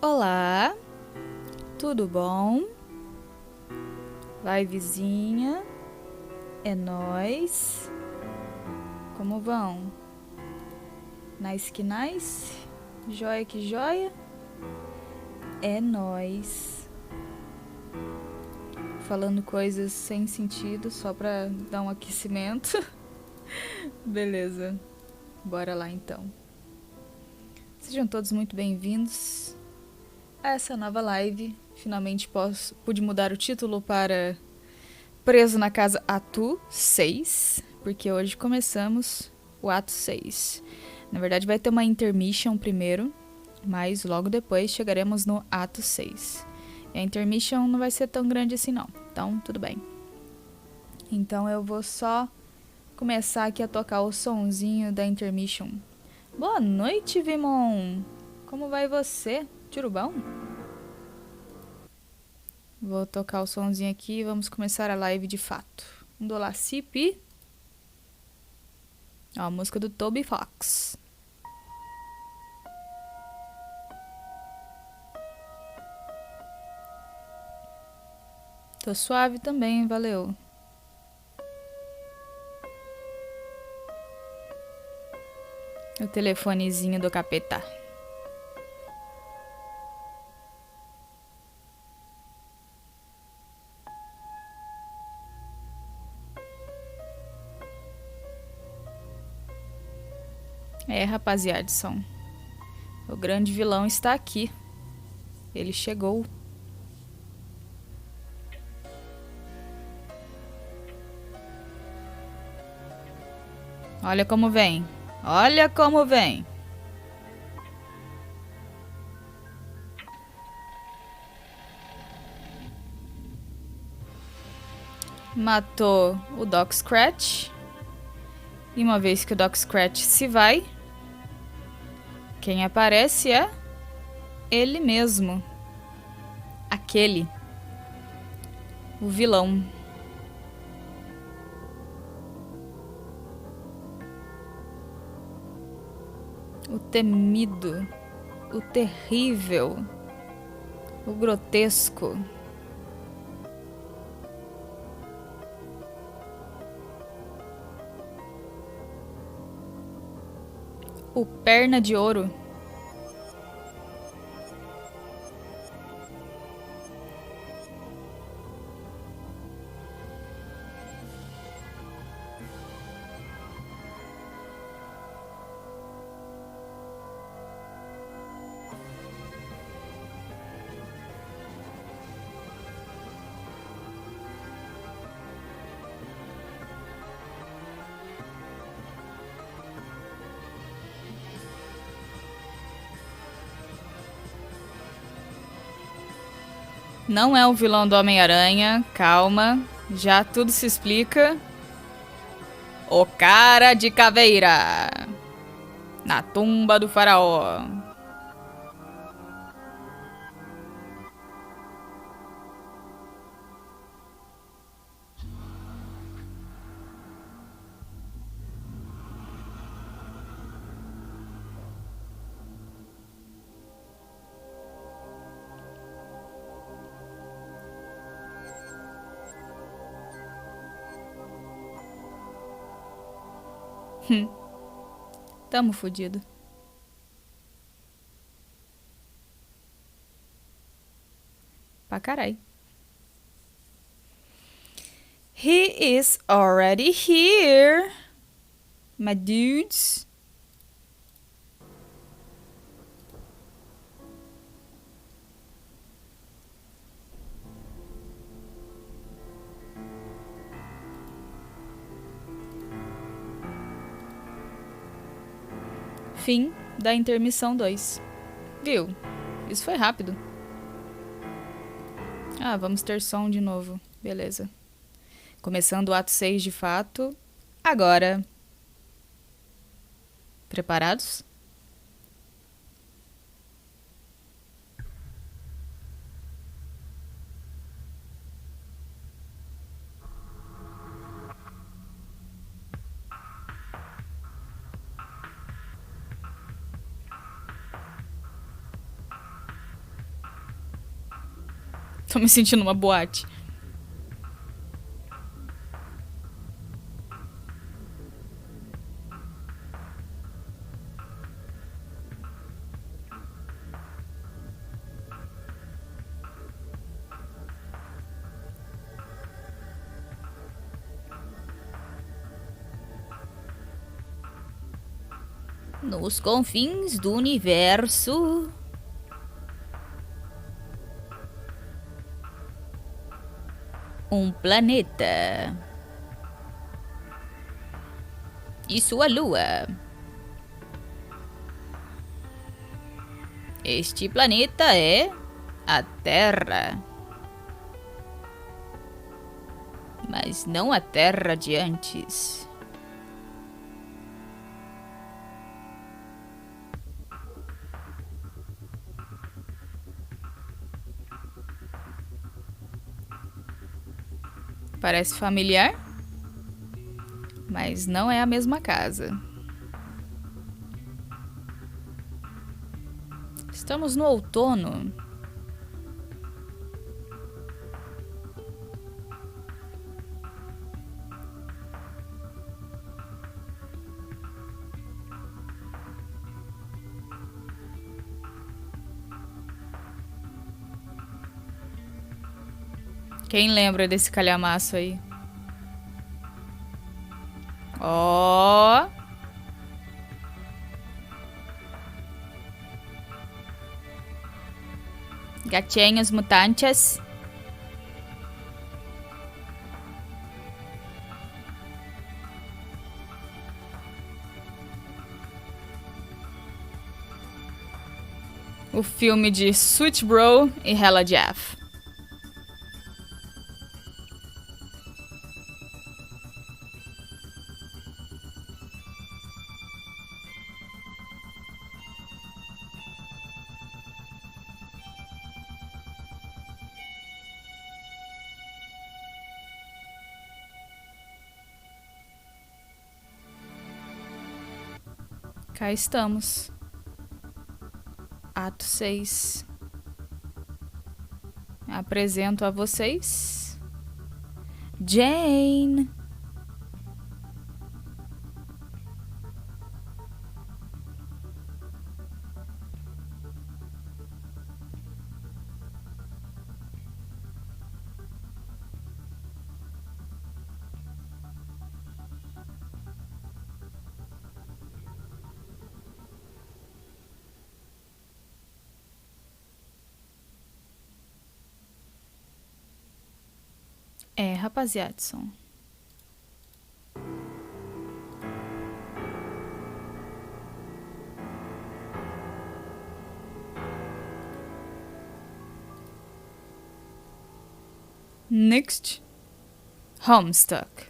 Olá, tudo bom? Vai, vizinha, é nóis. Como vão? Nice que nice? Joia que joia? É nóis. Falando coisas sem sentido só pra dar um aquecimento. Beleza, bora lá então. Sejam todos muito bem-vindos a essa nova live. Finalmente pude mudar o título para Preso na Casa ATO 6, porque hoje começamos o ato 6. Na verdade vai ter uma intermission primeiro, mas logo depois chegaremos no ato 6. E a intermission não vai ser tão grande assim não, então tudo bem. Então eu vou só começar aqui a tocar o sonzinho da intermission. Boa noite, Vimon! Como vai você? Tudo bom? Vou tocar o sonzinho aqui e vamos começar a live de fato. Um dolacip. Ó, a música do Toby Fox. Tô suave também, valeu. O telefonezinho do capeta. É, rapaziadson. O grande vilão está aqui. Ele chegou. Olha como vem. Olha como vem. Matou o Doc Scratch. E uma vez que o Doc Scratch se vai, quem aparece é ele mesmo. Aquele. O vilão. O temido. O terrível. O grotesco. O perna de ouro. Não é o vilão do Homem-Aranha, calma, já tudo se explica. O cara de caveira. Na tumba do faraó. Tamo fudido. Pra carai. He is already here, my dudes. Fim da intermissão 2. Viu? Isso foi rápido. Ah, vamos ter som de novo. Beleza. Começando o ato 6 de fato. Agora. Preparados? Tô me sentindo uma boate. Nos confins do universo. Um planeta. E sua lua. Este planeta é a Terra. Mas não a Terra de antes. Parece familiar, mas não é a mesma casa. Estamos no outono. Quem lembra desse calhamaço aí? Ó! Gatinhos mutantes. O filme de Sweet Bro e Hella Jeff. Cá estamos. Ato 6. Apresento a vocês Jane. É, rapaziadson. Next, HOMESTUCK.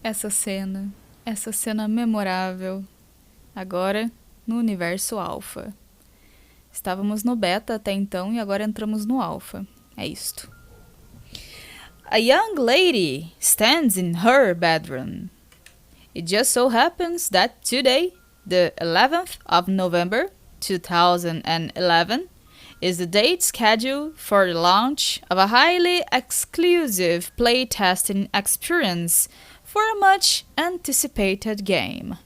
Essa cena memorável. Agora no universo alfa. Estávamos no beta até então e agora entramos no alpha. É isto. A young lady stands in her bedroom. It just so happens that today, the 11th of November 2011, is the date scheduled for the launch of a highly exclusive playtesting experience for a much anticipated game.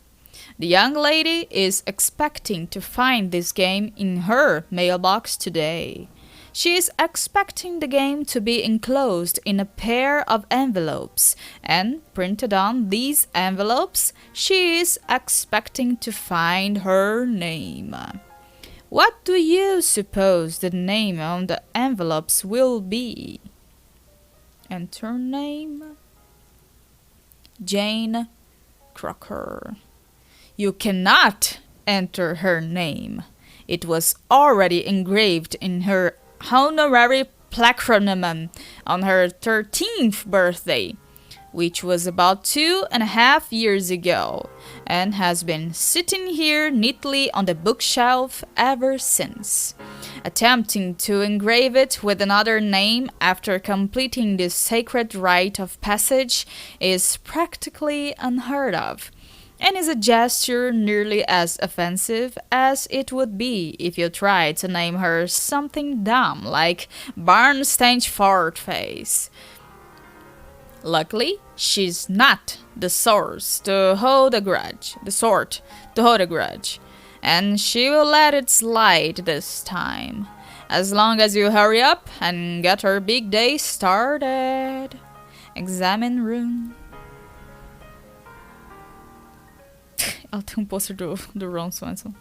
The young lady is expecting to find this game in her mailbox today. She is expecting the game to be enclosed in a pair of envelopes, and printed on these envelopes, she is expecting to find her name. What do you suppose the name on the envelopes will be? Enter name: Jane Crocker. You cannot enter her name. It was already engraved in her honorary placronymon on her 13th birthday, which was about 2.5 years ago, and has been sitting here neatly on the bookshelf ever since. Attempting to engrave it with another name after completing this sacred rite of passage is practically unheard of. and is a gesture nearly as offensive as it would be if you tried to name her something dumb like Barnstein's fart face. Luckily, she's not the source to hold a grudge, the sort to hold a grudge, and she will let it slide this time, as long as you hurry up and get her big day started. Examine room. Ela tem pôster do Ron Swanson.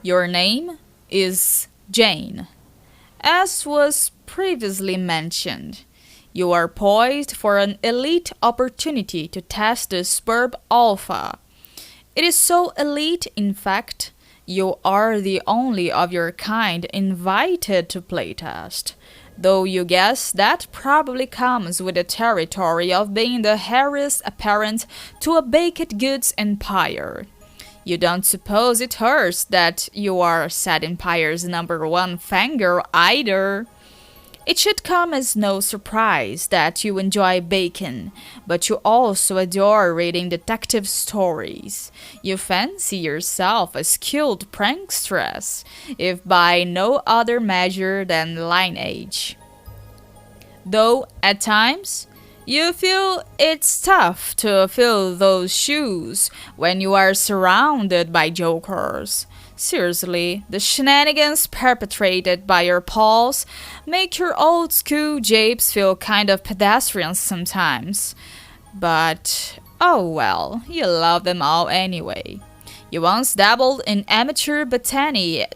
Your name is Jane. As was previously mentioned, you are poised for an elite opportunity to test the Spurb Alpha. It is so elite, in fact, you are the only of your kind invited to playtest, though you guess that probably comes with the territory of being the hairiest apparent to a baked goods empire. You don't suppose it hurts that you are said empire's #1 fangirl either. It should come as no surprise that you enjoy bacon, but you also adore reading detective stories. You fancy yourself a skilled prankstress, if by no other measure than lineage. Though, at times, you feel it's tough to fill those shoes when you are surrounded by jokers. Seriously, the shenanigans perpetrated by your pals make your old school japes feel kind of pedestrian sometimes. But, oh well, you love them all anyway. You once dabbled in amateur botany,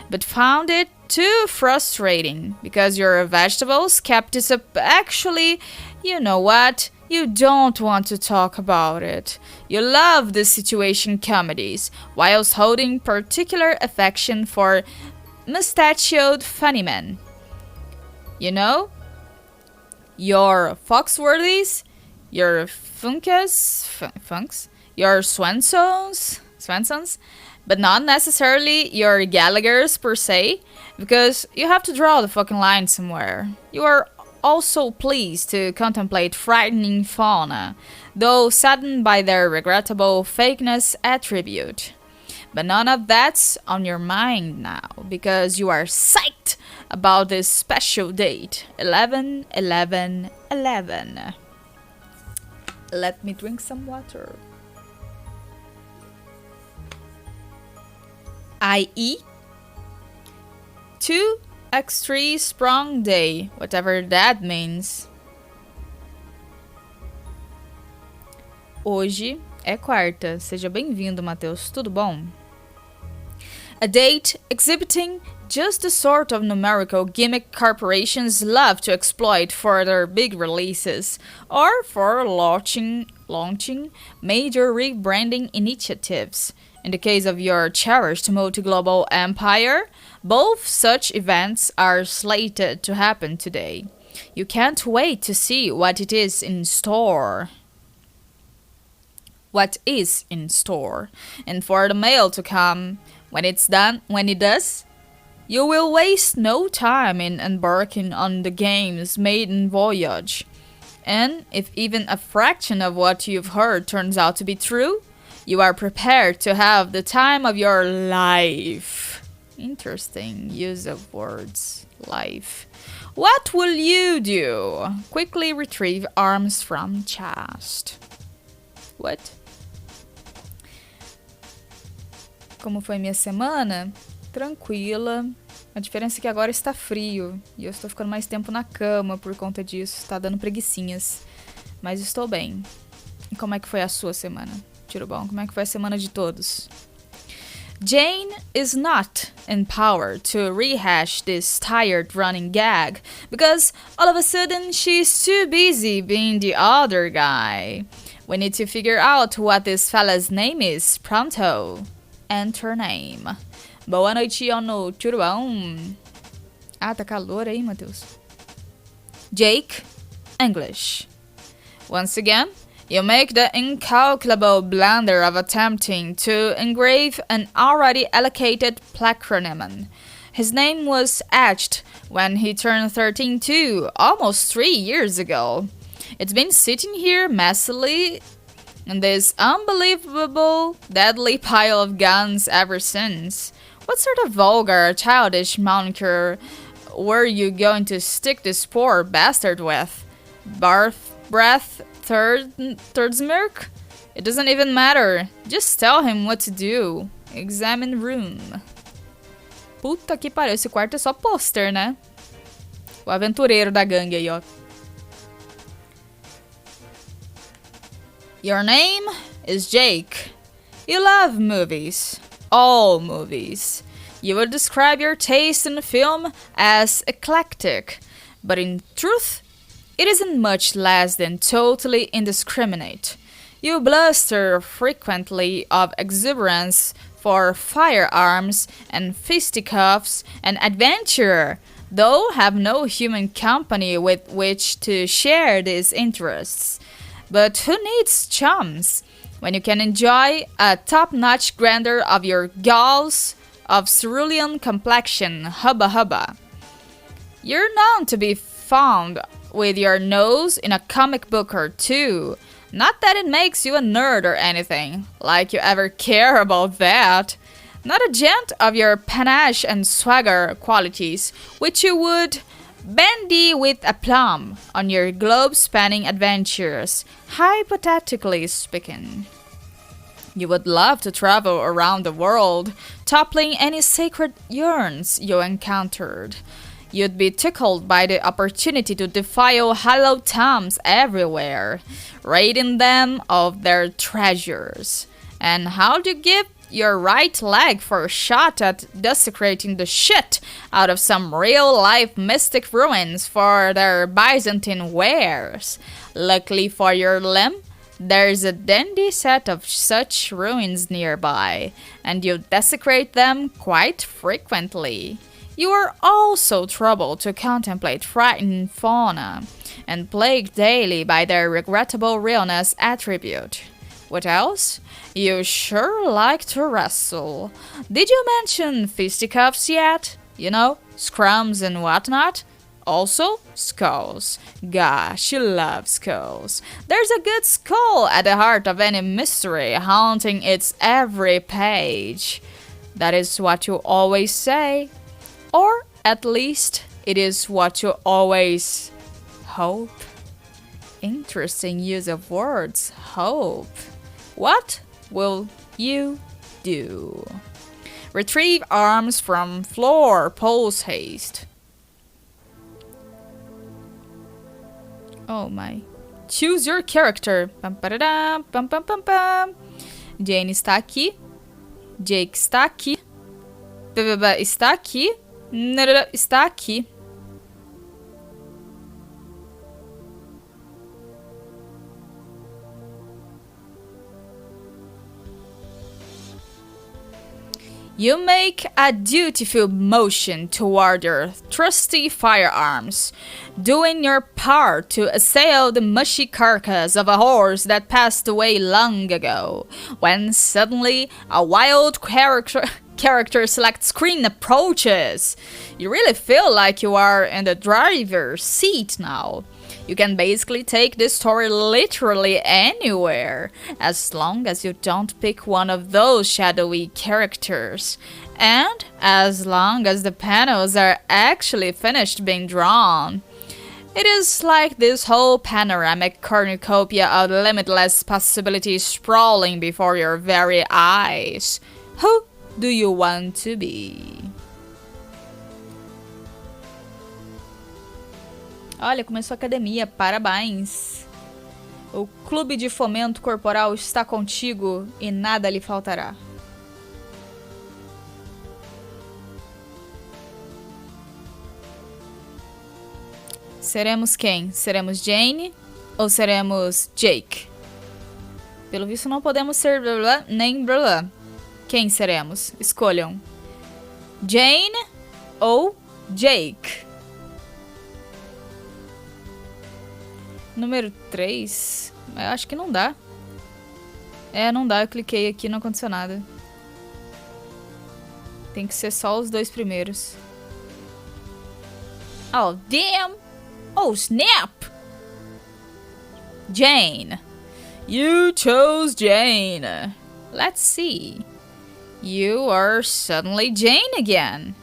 but found it too frustrating because your vegetables kept actually, you know what? You don't want to talk about it. You love the situation comedies, whilst holding particular affection for mustachioed funny men. You know? Your Foxworthys, your Funks, your Swansons, but not necessarily your Gallaghers per se, because you have to draw the fucking line somewhere. You are also pleased to contemplate frightening fauna, though saddened by their regrettable fakeness attribute. But none of that's on your mind now, because you are psyched about this special date, 11/11/11. Let me drink some water. I.e. 2x3 Sprung Day, whatever that means. Hoje é quarta. Seja bem-vindo, Matheus. Tudo bom? A date exhibiting just the sort of numerical gimmick corporations love to exploit for their big releases or for launching major rebranding initiatives. In the case of your cherished multi-global empire, both such events are slated to happen today. You can't wait to see what is in store. And for the mail to come. When it does, you will waste no time in embarking on the game's maiden voyage. And if even a fraction of what you've heard turns out to be true, you are prepared to have the time of your life. Interesting use of words. Life. What will you do? Quickly retrieve arms from chest. What? Como foi minha semana? Tranquila. A diferença é que agora está frio e eu estou ficando mais tempo na cama por conta disso. Está dando preguicinhas. Mas estou bem. E como é que foi a sua semana? Tiro bom, como é que foi a semana de todos? Jane is not empowered to rehash this tired running gag because all of a sudden she's too busy being the other guy. We need to figure out what this fella's name is pronto. Enter name. Boa noite, Ono. Tudo bom? Ah, tá calor aí, Matheus. Jake, English. Once again, you make the incalculable blunder of attempting to engrave an already allocated placronym. His name was etched when he turned 13 too, almost 3 years ago. It's been sitting here messily in this unbelievable, deadly pile of guns ever since. What sort of vulgar, childish moniker were you going to stick this poor bastard with? Breath, third smirk? It doesn't even matter. Just tell him what to do. Examine room. Puta que pariu, esse quarto é só pôster, né? O aventureiro da gangue aí, ó. Your name is Jake. You love movies. All movies. You would describe your taste in film as eclectic, but in truth, it isn't much less than totally indiscriminate. You bluster frequently of exuberance for firearms and fisticuffs and adventure, though have no human company with which to share these interests. But who needs chums when you can enjoy a top-notch grandeur of your galls of cerulean complexion, hubba hubba? You're known to be found with your nose in a comic book or two. Not that it makes you a nerd or anything, like you ever care about that. Not a gent of your panache and swagger qualities, which you would bandy with aplomb on your globe-spanning adventures, hypothetically speaking. You would love to travel around the world, toppling any sacred urns you encountered. You'd be tickled by the opportunity to defile hallowed tombs everywhere, raiding them of their treasures. And how'd you give your right leg for a shot at desecrating the shit out of some real-life mystic ruins for their Byzantine wares? Luckily for your limb, there's a dandy set of such ruins nearby, and you desecrate them quite frequently. You are also troubled to contemplate frightened fauna, and plagued daily by their regrettable realness attribute. What else? You sure like to wrestle. Did you mention fisticuffs yet? You know, scrums and whatnot? Also, skulls. Gosh, you love skulls. There's a good skull at the heart of any mystery, haunting its every page. That is what you always say. Or, at least, it is what you always hope. Interesting use of words, hope. What will you do? Retrieve arms from floor, pose haste. Oh my. Choose your character. Pam, pararam, pam, pam, pam, pam. Jane está aqui. Jake está aqui. Está aqui. Está aqui. You make a dutiful motion toward your trusty firearms, doing your part to assail the mushy carcass of a horse that passed away long ago, when suddenly a wild character select screen approaches. You really feel like you are in the driver's seat now. You can basically take this story literally anywhere, as long as you don't pick one of those shadowy characters, and as long as the panels are actually finished being drawn. It is like this whole panoramic cornucopia of limitless possibilities sprawling before your very eyes. Who do you want to be? Olha, começou a academia, parabéns! O clube de fomento corporal está contigo e nada lhe faltará. Seremos quem? Seremos Jane ou seremos Jake? Pelo visto não podemos ser blá blá, nem blá blá. Quem seremos? Escolham. Jane ou Jake? Número 3? Eu acho que não dá. É, não dá. Eu cliquei aqui e não aconteceu nada. Tem que ser só os dois primeiros. Oh, damn! Oh, snap! Jane. You chose Jane. Let's see. You are suddenly Jane again.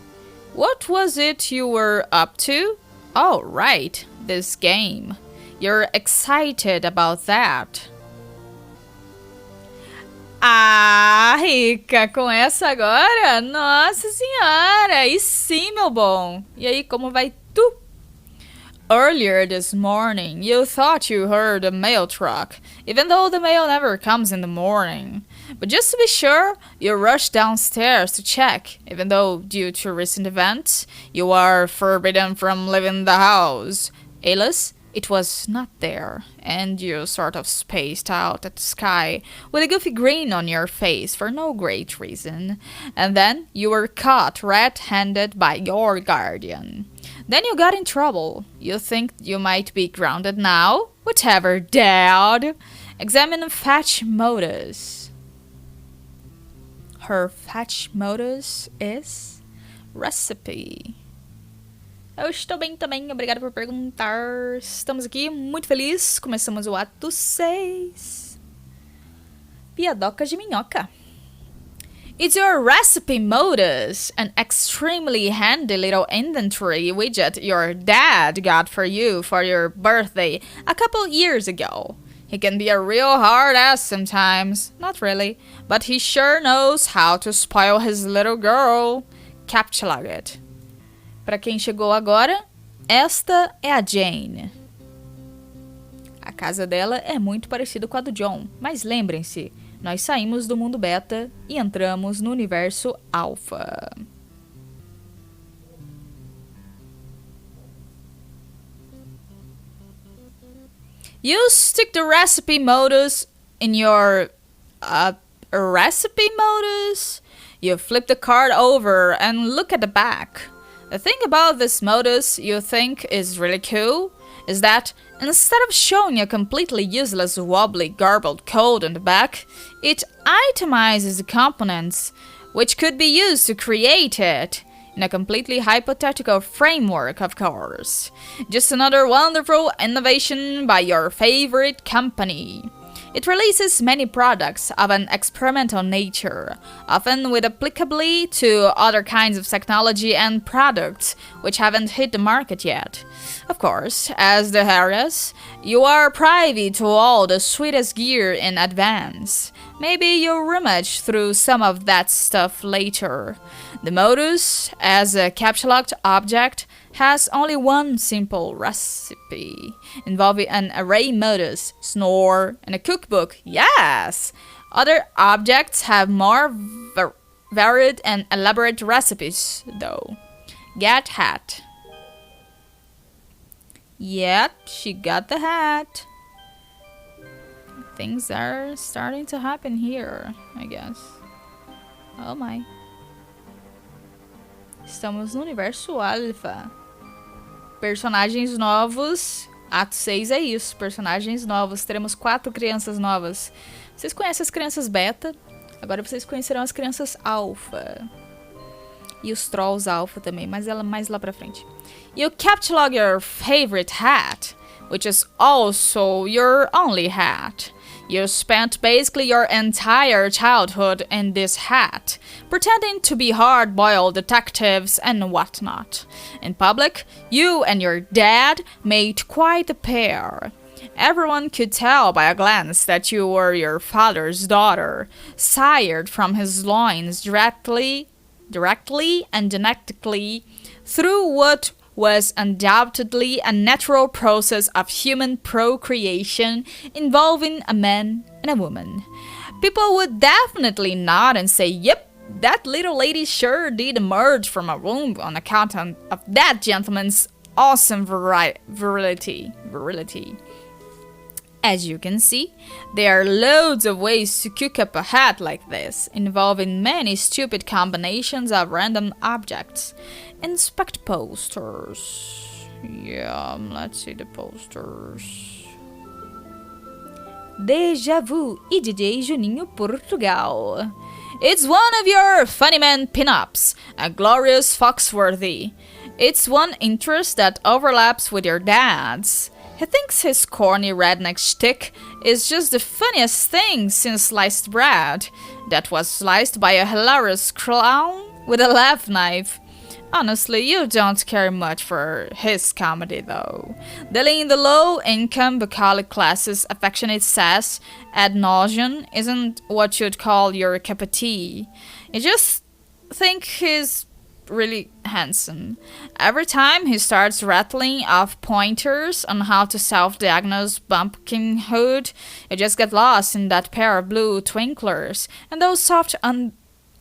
What was it you were up to? Oh, right, this game. You're excited about that. Ah, Rica, com essa agora? Nossa senhora, e sim, meu bom. E aí, como vai tu? Earlier this morning, you thought you heard a mail truck, even though the mail never comes in the morning. But just to be sure, you rushed downstairs to check, even though, due to recent events, you are forbidden from leaving the house. Alice, it was not there, and you sort of spaced out at the sky with a goofy grin on your face for no great reason. And then you were caught red-handed by your guardian. Then you got in trouble. You think you might be grounded now? Whatever, Dad. Examine fetch modus. Her fetch modus is recipe. Eu estou bem também, obrigada por perguntar. Estamos aqui muito felizes. Começamos o ato 6. Piadocas de minhoca. It's your recipe modus, an extremely handy little inventory widget your dad got for you for your birthday a couple years ago. He can be a real hard ass sometimes. Not really, but he sure knows how to spoil his little girl. Captcha it. Para quem chegou agora, esta é a Jane. A casa dela é muito parecida com a do John, mas lembrem-se, nós saímos do mundo beta e entramos no universo alpha. You stick the recipe modus in your recipe modus? You flip the card over and look at the back. The thing about this modus you think is really cool is that instead of showing a completely useless wobbly garbled code on the back, it itemizes the components which could be used to create it, in a completely hypothetical framework, of course. Just another wonderful innovation by your favorite company. It releases many products of an experimental nature, often with applicability to other kinds of technology and products which haven't hit the market yet. Of course, as the Harris, you are privy to all the sweetest gear in advance. Maybe you'll rummage through some of that stuff later. The modus, as a capsule-locked object, has only one simple recipe, involving an array modus, snore, and a cookbook. Yes! Other objects have more varied and elaborate recipes, though. Get hat. Yep, she got the hat. Things are starting to happen here, I guess. Oh my. Estamos no universo alfa. Personagens novos. Ato 6 é isso. Personagens novos. Teremos 4 crianças novas. Vocês conhecem as crianças beta. Agora vocês conhecerão as crianças alfa. E os trolls alfa também. Mas ela mais lá pra frente. You catalog your favorite hat, which is also your only hat. You spent basically your entire childhood in this hat, pretending to be hard-boiled detectives and whatnot. In public, you and your dad made quite a pair. Everyone could tell by a glance that you were your father's daughter, sired from his loins directly and genetically through what was undoubtedly a natural process of human procreation involving a man and a woman. People would definitely nod and say, yep, that little lady sure did emerge from a womb on account of that gentleman's awesome virility. As you can see, there are loads of ways to cook up a hat like this, involving many stupid combinations of random objects. Inspect posters. Yeah, let's see the posters. Deja Vu e DJ Juninho Portugal. It's one of your funny man pin-ups, a glorious Foxworthy. It's one interest that overlaps with your dad's. He thinks his corny redneck shtick is just the funniest thing since sliced bread that was sliced by a hilarious clown with a laugh knife. Honestly, you don't care much for his comedy, though. Dealing in the low-income bucolic classes' affectionate sass ad nauseam isn't what you'd call your cup of tea. You just think he's really handsome. Every time he starts rattling off pointers on how to self-diagnose bumpkinhood, you just get lost in that pair of blue twinklers and those soft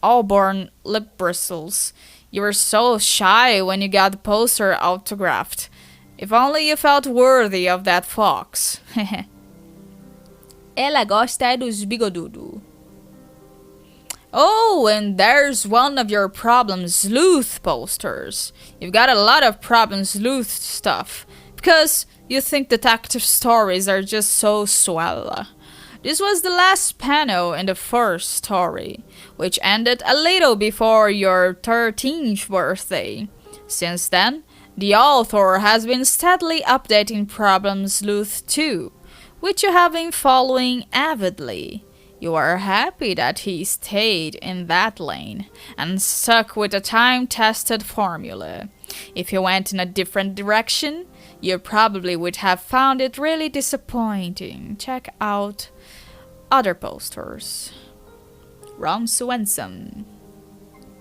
auburn lip bristles. You were so shy when you got the poster autographed. If only you felt worthy of that fox. Ela gosta dos bigodudo. Oh, and there's one of your Problem Sleuth posters. You've got a lot of Problem Sleuth stuff, because you think detective stories are just so swell. This was the last panel in the first story, which ended a little before your 13th birthday. Since then, the author has been steadily updating Problem Sleuth 2, which you have been following avidly. You are happy that he stayed in that lane and stuck with a time-tested formula. If he went in a different direction, you probably would have found it really disappointing. Check out other posters. Ron Swanson.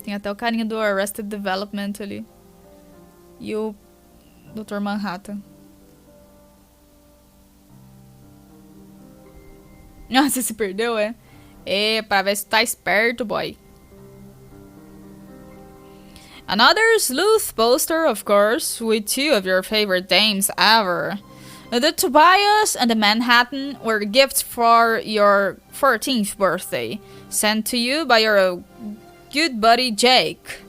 Tem até o carinha do Arrested Development ali. E o Dr. Manhattan. Nossa, se perdeu, é? Pra ver se tá esperto, boy. Another sleuth poster, of course, with two of your favorite dames ever. The Tobias and the Manhattan were gifts for your 14th birthday, sent to you by your good buddy Jake.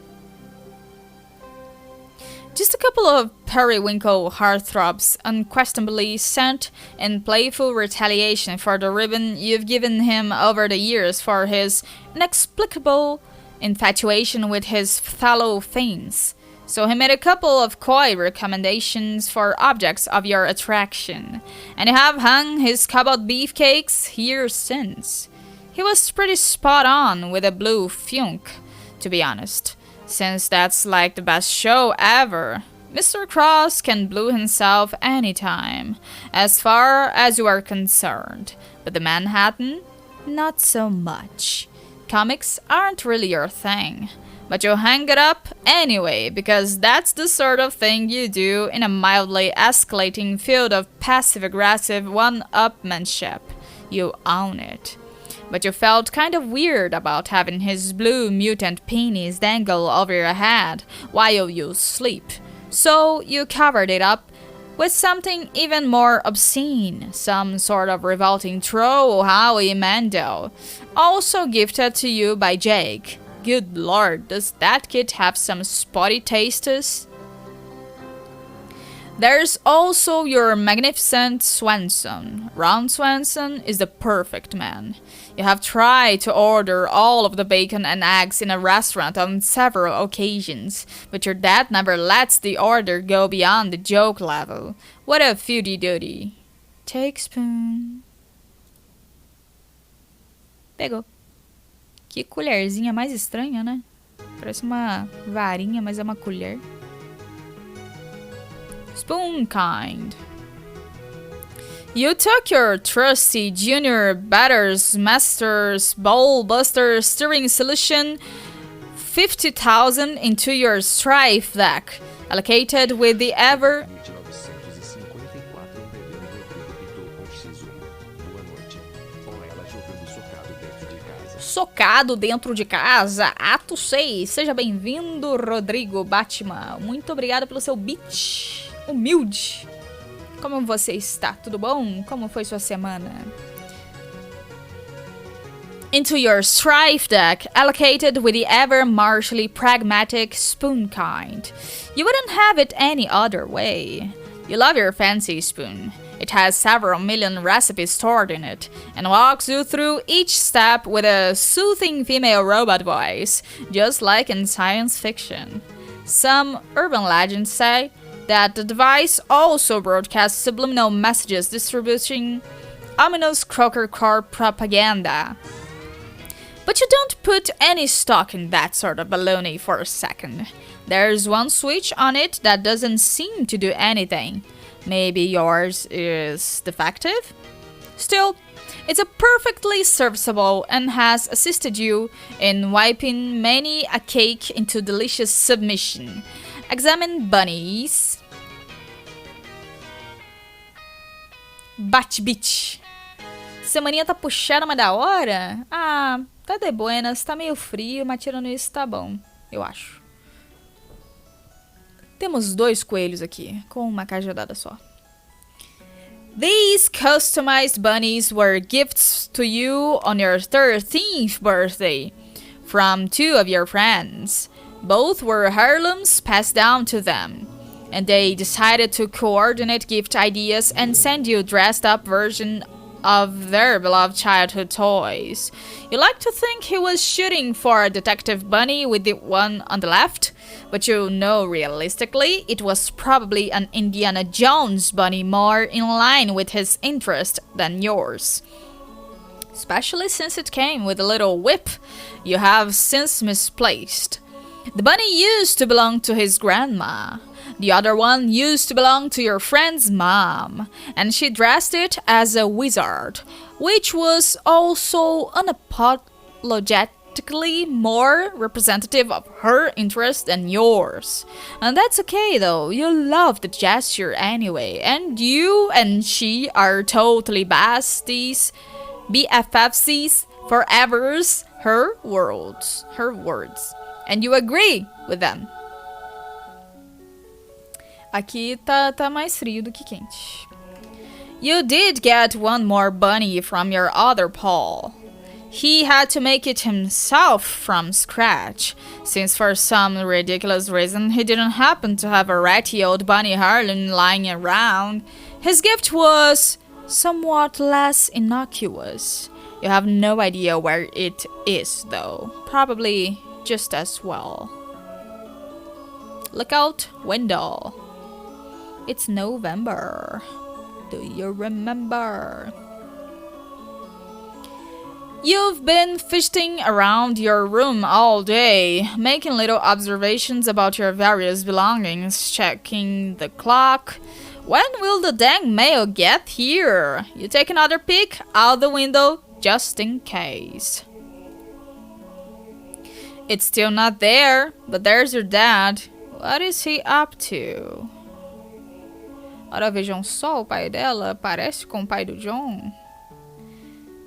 Just a couple of periwinkle heartthrobs, unquestionably sent in playful retaliation for the ribbon you've given him over the years for his inexplicable infatuation with his fellow fiends. So he made a couple of coy recommendations for objects of your attraction, and you have hung his cobalt beefcakes here since. He was pretty spot on with a blue funk, to be honest, since that's like the best show ever. Mr. Cross can blue himself anytime, as far as you are concerned, but the Manhattan, not so much. Comics aren't really your thing, but you hang it up anyway, because that's the sort of thing you do in a mildly escalating field of passive-aggressive one-upmanship. You own it. But you felt kind of weird about having his blue mutant penis dangle over your head while you sleep. So you covered it up with something even more obscene, some sort of revolting troll Howie Mandel, also gifted to you by Jake. Good lord, does that kid have some spotty tastes? There's also your magnificent Swanson. Ron Swanson is the perfect man. You have tried to order all of the bacon and eggs in a restaurant on several occasions, but your dad never lets the order go beyond the joke level. What a feudy-duty. Take spoon. Pegou. Que colherzinha mais estranha, né? Parece uma varinha, mas é uma colher. Spoon kind. You took your trusty Junior Batter's Master's Bowl Buster Steering Solution 50,000 into your Strife deck, allocated with the ever... Socado dentro de casa, ato 6. Seja bem-vindo, Rodrigo Batman. Muito obrigada pelo seu beat. Humilde. Como você está? Tudo bom? Como foi sua semana? Into your Strife deck, allocated with the ever martially pragmatic spoon kind. You wouldn't have it any other way. You love your fancy spoon. It has several million recipes stored in it, and walks you through each step with a soothing female robot voice, just like in science fiction. Some urban legends say that the device also broadcasts subliminal messages distributing ominous Crocker car propaganda. But you don't put any stock in that sort of baloney for a second. There's one switch on it that doesn't seem to do anything. Maybe yours is defective? Still, it's a perfectly serviceable and has assisted you in wiping many a cake into delicious submission. Examine bunnies. Bate-bite. Semaninha tá puxada, mas da hora? Ah, tá de buenas, tá meio frio, mas tirando isso tá bom, eu acho. Temos 2 coelhos aqui, com uma cajadada só. These customized bunnies were gifts to you on your 13th birthday from 2 of your friends. Both were heirlooms passed down to them, and they decided to coordinate gift ideas and send you a dressed up version of their beloved childhood toys. You like to think he was shooting for a detective bunny with the one on the left, but you know realistically it was probably an Indiana Jones bunny more in line with his interest than yours. Especially since it came with a little whip you have since misplaced. The bunny used to belong to his grandma. The other one used to belong to your friend's mom, and she dressed it as a wizard, which was also unapologetically more representative of her interest than yours. And that's okay though, you love the gesture anyway, and you and she are totally besties, BFFCs, forevers, her words, and you agree with them. Aqui tá mais frio do que quente. You did get one more bunny from your other pal. He had to make it himself from scratch, since for some ridiculous reason he didn't happen to have a ratty old bunny heirloom lying around. His gift was somewhat less innocuous. You have no idea where it is, though. Probably just as well. Look out window. It's November. Do you remember? You've been fidgeting around your room all day, making little observations about your various belongings, checking the clock. When will the dang mail get here? You take another peek out the window just in case. It's still not there, but there's your dad. What is he up to? Ora, vejam só, o pai dela parece com o pai do John.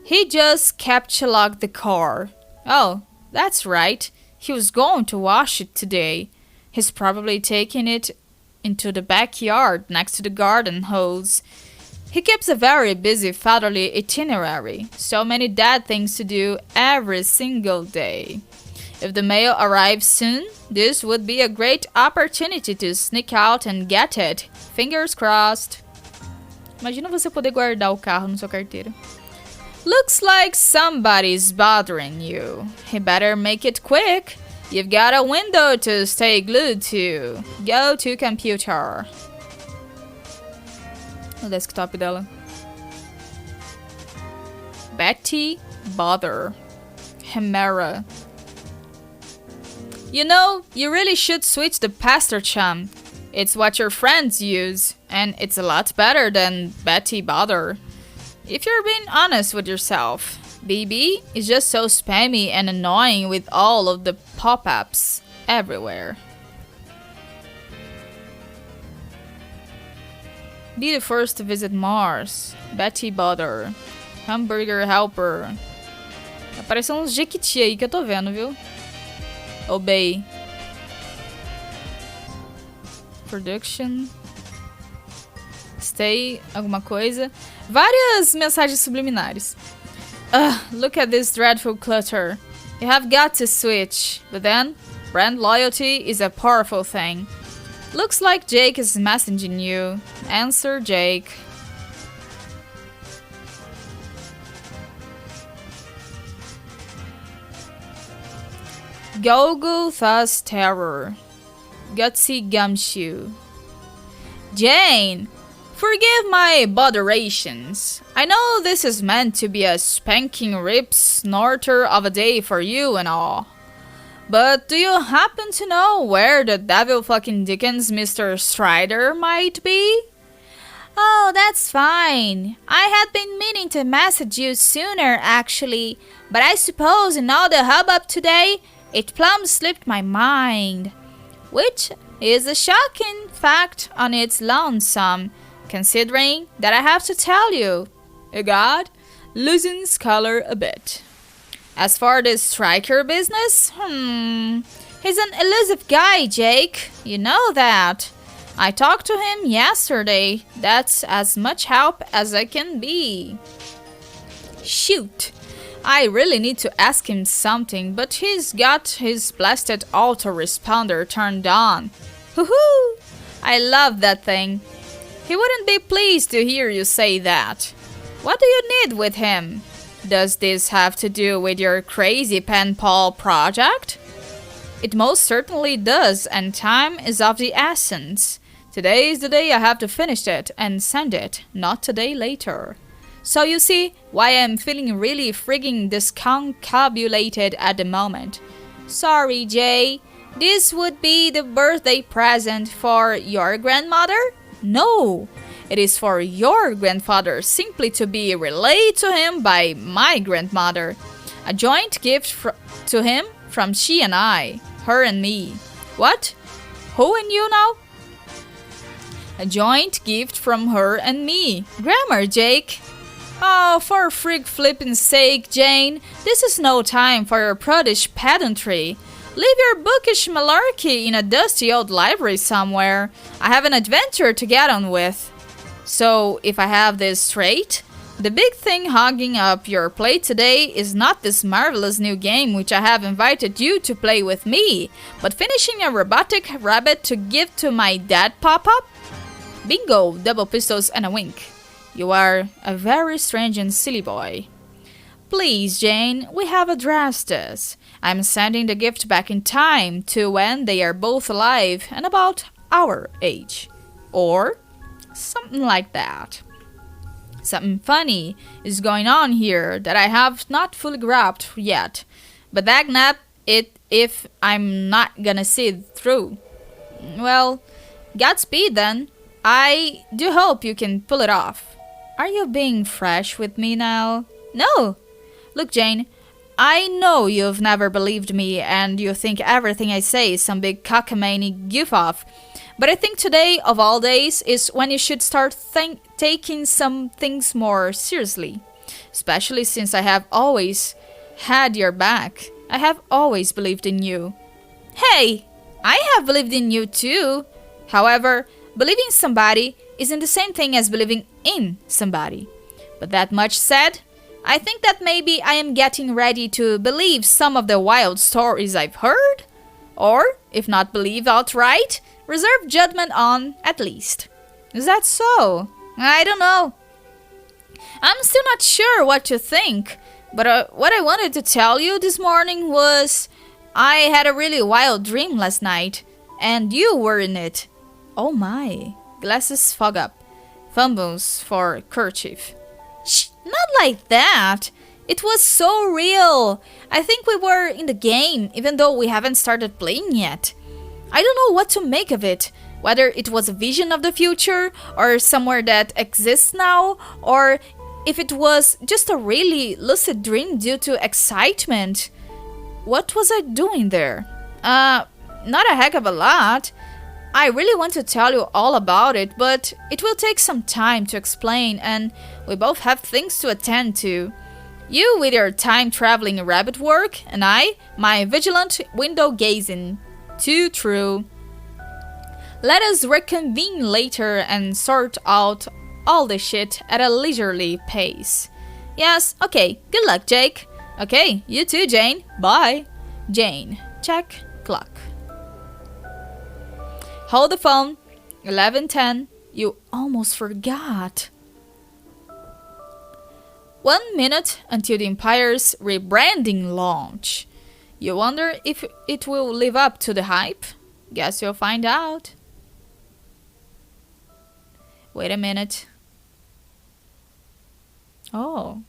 He just kept locked the car. Oh, that's right. He was going to wash it today. He's probably taking it into the backyard next to the garden hose. He keeps a very busy fatherly itinerary. So many dad things to do every single day. If the mail arrives soon, this would be a great opportunity to sneak out and get it. Fingers crossed. Imagina você poder guardar o carro na sua carteira. Looks like somebody's bothering you. He better make it quick. You've got a window to stay glued to. Go to computer. O desktop dela. Betty Bother. Chimera. You know, you really should switch the pastor chum. It's what your friends use, and it's a lot better than Betty Bother. If you're being honest with yourself, BB is just so spammy and annoying with all of the pop-ups everywhere. Be the first to visit Mars. Betty Bother. Hamburger Helper. Apareceu uns Jequiti aí que eu tô vendo, viu? Obey. Production. Stay. Alguma coisa. Várias mensagens subliminares. Look at this dreadful clutter. You have got to switch. But then, brand loyalty is a powerful thing. Looks like Jake is messaging you. Answer Jake. Golgotha's Terror. Gutsy Gumshoe. Jane, forgive my botherations. I know this is meant to be a spanking rip snorter of a day for you and all. But do you happen to know where the devil fucking Dickens Mr. Strider might be? Oh, that's fine. I had been meaning to message you sooner, actually, but I suppose in all the hubbub today, it plumb slipped my mind. Which is a shocking fact on its lonesome, considering that I have to tell you, God loosens color a bit. As for this striker business, he's an elusive guy, Jake. You know that. I talked to him yesterday. That's as much help as I can be. Shoot. I really need to ask him something, but he's got his blasted autoresponder turned on. Hoo-hoo! I love that thing. He wouldn't be pleased to hear you say that. What do you need with him? Does this have to do with your crazy pen pal project? It most certainly does, and time is of the essence. Today is the day I have to finish it and send it, not a day later. So you see why I'm feeling really frigging discombobulated at the moment. Sorry, Jay. This would be the birthday present for your grandmother? No, it is for your grandfather, simply to be relayed to him by my grandmother. A joint gift to him from she and I, her and me. What? Who and you now? A joint gift from her and me. Grammar, Jake. Oh, for frig flippin' sake, Jane, this is no time for your prudish pedantry. Leave your bookish malarkey in a dusty old library somewhere. I have an adventure to get on with. So, if I have this straight, the big thing hogging up your plate today is not this marvelous new game which I have invited you to play with me, but finishing a robotic rabbit to give to my dad pop-up? Bingo, double pistols and a wink. You are a very strange and silly boy. Please, Jane, we have addressed this. I'm sending the gift back in time to when they are both alive and about our age. Or something like that. Something funny is going on here that I have not fully grasped yet. But dagnap it if I'm not gonna see it through. Well, Godspeed then. I do hope you can pull it off. Are you being fresh with me now? No! Look, Jane, I know you've never believed me and you think everything I say is some big cockamamie goof-off. But I think today, of all days, is when you should start taking some things more seriously. Especially since I have always had your back. I have always believed in you. Hey! I have believed in you too. However, believing somebody isn't the same thing as believing in somebody. But that much said, I think that maybe I am getting ready to believe some of the wild stories I've heard. Or, if not believe outright, reserve judgment on, at least. Is that so? I don't know. I'm still not sure what to think, but what I wanted to tell you this morning was I had a really wild dream last night, and you were in it. Oh my. Glasses fog up. Fumbles for kerchief. Shh, not like that. It was so real. I think we were in the game, even though we haven't started playing yet. I don't know what to make of it. Whether it was a vision of the future, or somewhere that exists now, or if it was just a really lucid dream due to excitement. What was I doing there? Not a heck of a lot. I really want to tell you all about it, but it will take some time to explain, and we both have things to attend to. You with your time-traveling rabbit work, and I, my vigilant window-gazing. Too true. Let us reconvene later and sort out all the shit at a leisurely pace. Yes, okay, good luck, Jake. Okay, you too, Jane. Bye. Jane, check, clock. Hold the phone. 11:10. You almost forgot. 1 minute until the Empire's rebranding launch. You wonder if it will live up to the hype? Guess you'll find out. Wait a minute. Oh.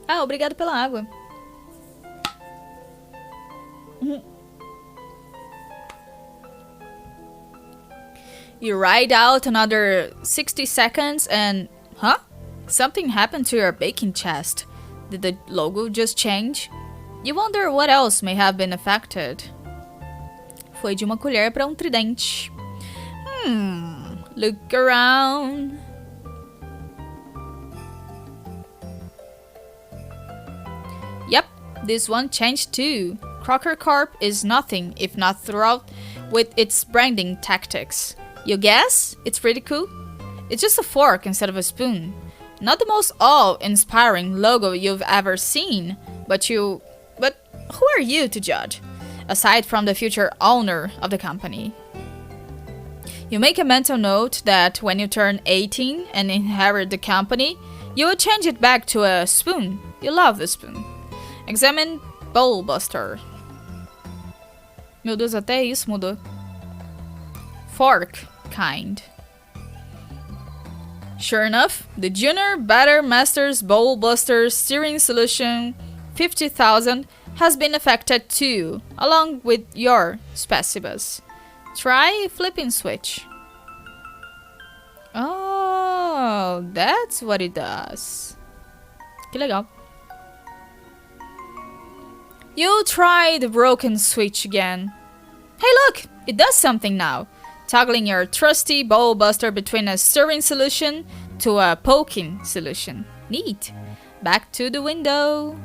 Ah, obrigado pela água. You ride out another 60 seconds and... Huh? Something happened to your baking chest. Did the logo just change? You wonder what else may have been affected. Foi de uma colher para um tridente. Look around. Yep, this one changed too. Crocker Corp is nothing if not throughout with its branding tactics. You guess? It's pretty cool. It's just a fork instead of a spoon. Not the most awe-inspiring logo you've ever seen, but who are you to judge? Aside from the future owner of the company. You make a mental note that when you turn 18 and inherit the company, you will change it back to a spoon. You love the spoon. Examine Bowl Buster. Meu Deus, até isso mudou. Fork kind. Sure enough, the Junior Batter Masters Bowl Buster Steering Solution 50,000 has been affected too, along with your specibus. Try flipping switch. Oh, that's what it does. Que legal. You try the broken switch again. Hey look, it does something now. Toggling your trusty bowl buster between a stirring solution to a poking solution. Neat. Back to the window.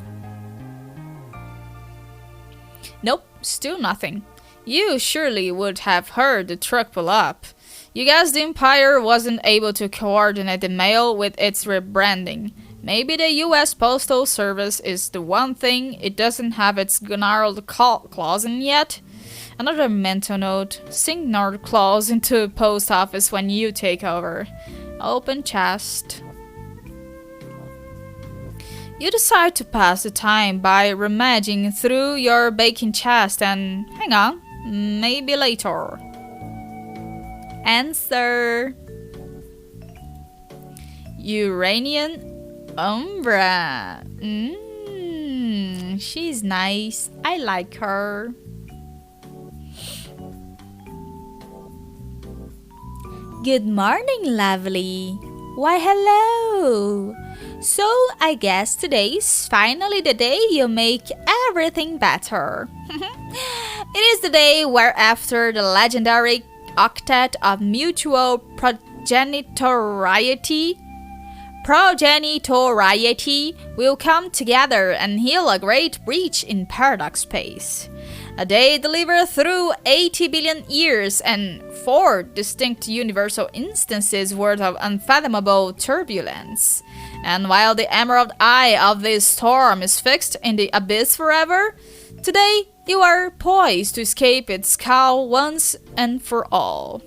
Nope, still nothing. You surely would have heard the truck pull up. You guess the Empire wasn't able to coordinate the mail with its rebranding. Maybe the US Postal Service is the one thing it doesn't have its gnarled claws in yet. Another mental note, sink gnarled claws into post office when you take over. Open chest. You decide to pass the time by rummaging through your baking chest and hang on, maybe later. Answer. Uranian Umbra. She's nice. I like her. Good morning, lovely. Why, hello. So, I guess today's finally the day you make everything better. It is the day where after the legendary octet of mutual progenitoriety will come together and heal a great breach in paradox space. A day delivered through 80 billion years and 4 distinct universal instances worth of unfathomable turbulence. And while the emerald eye of this storm is fixed in the abyss forever, today you are poised to escape its scowl once and for all.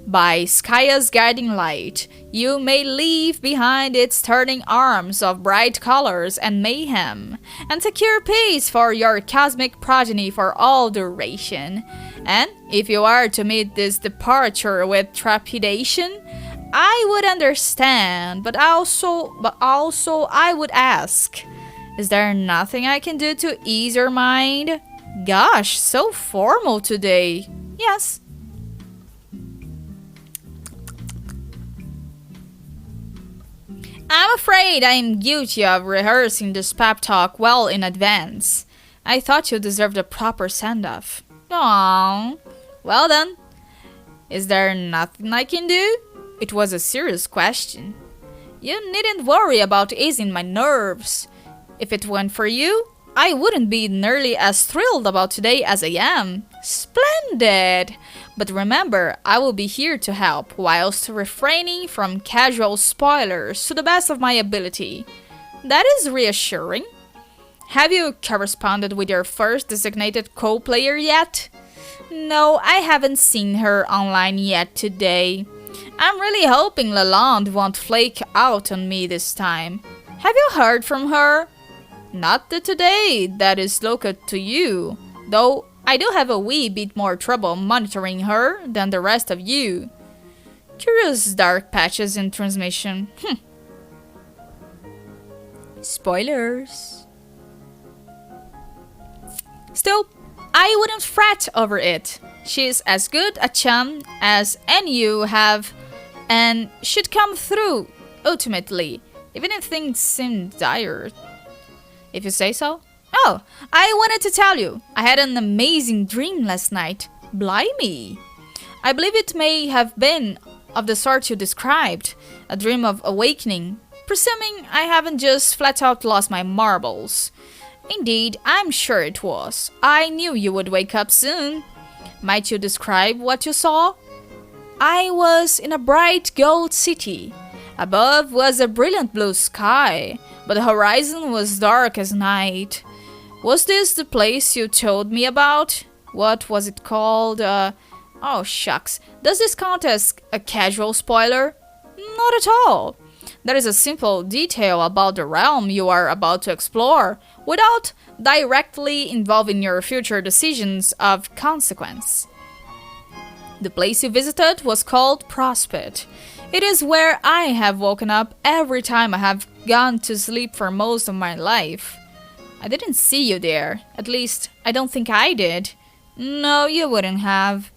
By Skaya's guiding light, you may leave behind its turning arms of bright colors and mayhem, and secure peace for your cosmic progeny for all duration. And if you are to meet this departure with trepidation, I would understand, but also I would ask, is there nothing I can do to ease your mind? Gosh, so formal today. Yes. I'm afraid I'm guilty of rehearsing this pep talk well in advance. I thought you deserved a proper send-off. Aww. Well then, is there nothing I can do? It was a serious question. You needn't worry about easing my nerves. If it weren't for you, I wouldn't be nearly as thrilled about today as I am. Splendid! But remember, I will be here to help, whilst refraining from casual spoilers to the best of my ability. That is reassuring. Have you corresponded with your first designated co-player yet? No, I haven't seen her online yet today. I'm really hoping Lalonde won't flake out on me this time. Have you heard from her? Not today, that is local to you, though I do have a wee bit more trouble monitoring her than the rest of you. Curious dark patches in transmission. Spoilers. Still, I wouldn't fret over it. She's as good a chum as any you have and should come through ultimately, even if things seem dire. If you say so. Oh, I wanted to tell you, I had an amazing dream last night. Blimey. I believe it may have been of the sort you described, a dream of awakening, presuming I haven't just flat out lost my marbles. Indeed, I'm sure it was. I knew you would wake up soon. Might you describe what you saw? I was in a bright gold city. Above was a brilliant blue sky, but the horizon was dark as night. Was this the place you told me about? What was it called? Oh shucks, does this count as a casual spoiler? Not at all. There is a simple detail about the realm you are about to explore, without directly involving your future decisions of consequence. The place you visited was called Prospect. It is where I have woken up every time I have gone to sleep for most of my life. I didn't see you there. At least, I don't think I did. No, you wouldn't have.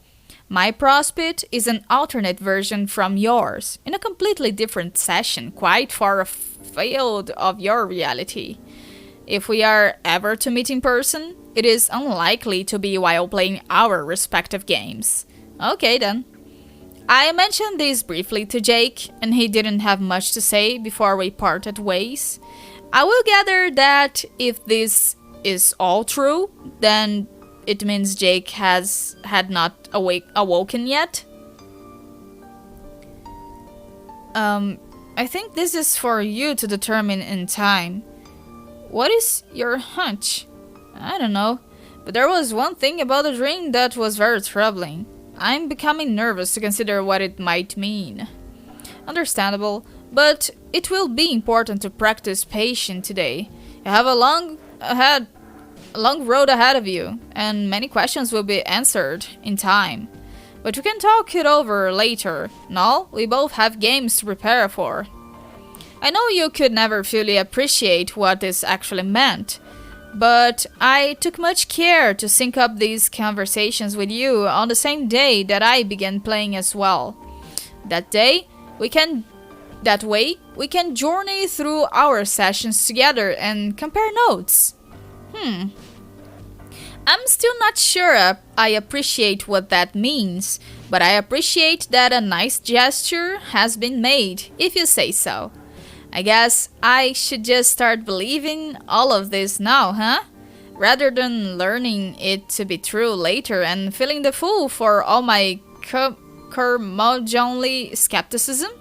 My Prospect is an alternate version from yours, in a completely different session, quite far afield of your reality. If we are ever to meet in person, it is unlikely to be while playing our respective games. Okay then. I mentioned this briefly to Jake, and he didn't have much to say before we parted ways. I will gather that if this is all true, then it means Jake had not awoken yet. I think this is for you to determine in time. What is your hunch? I don't know, but there was one thing about the dream that was very troubling. I'm becoming nervous to consider what it might mean. Understandable, but it will be important to practice patience today. You have a long road ahead of you, and many questions will be answered in time. But we can talk it over later. No, we both have games to prepare for. I know you could never fully appreciate what this actually meant, but I took much care to sync up these conversations with you on the same day that I began playing as well. That way, we can journey through our sessions together and compare notes. I'm still not sure I appreciate what that means, but I appreciate that a nice gesture has been made, if you say so. I guess I should just start believing all of this now, huh? Rather than learning it to be true later and feeling the fool for all my curmudgeonly skepticism?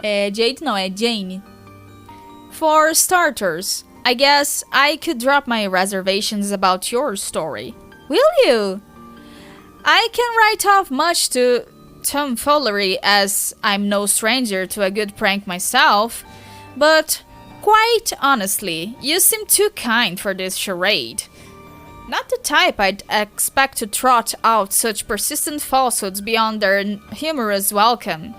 Jade não, é Jane. For starters, I guess I could drop my reservations about your story. Will you? I can write off much to tomfoolery, as I'm no stranger to a good prank myself, but quite honestly, you seem too kind for this charade. Not the type I'd expect to trot out such persistent falsehoods beyond their humorous welcome.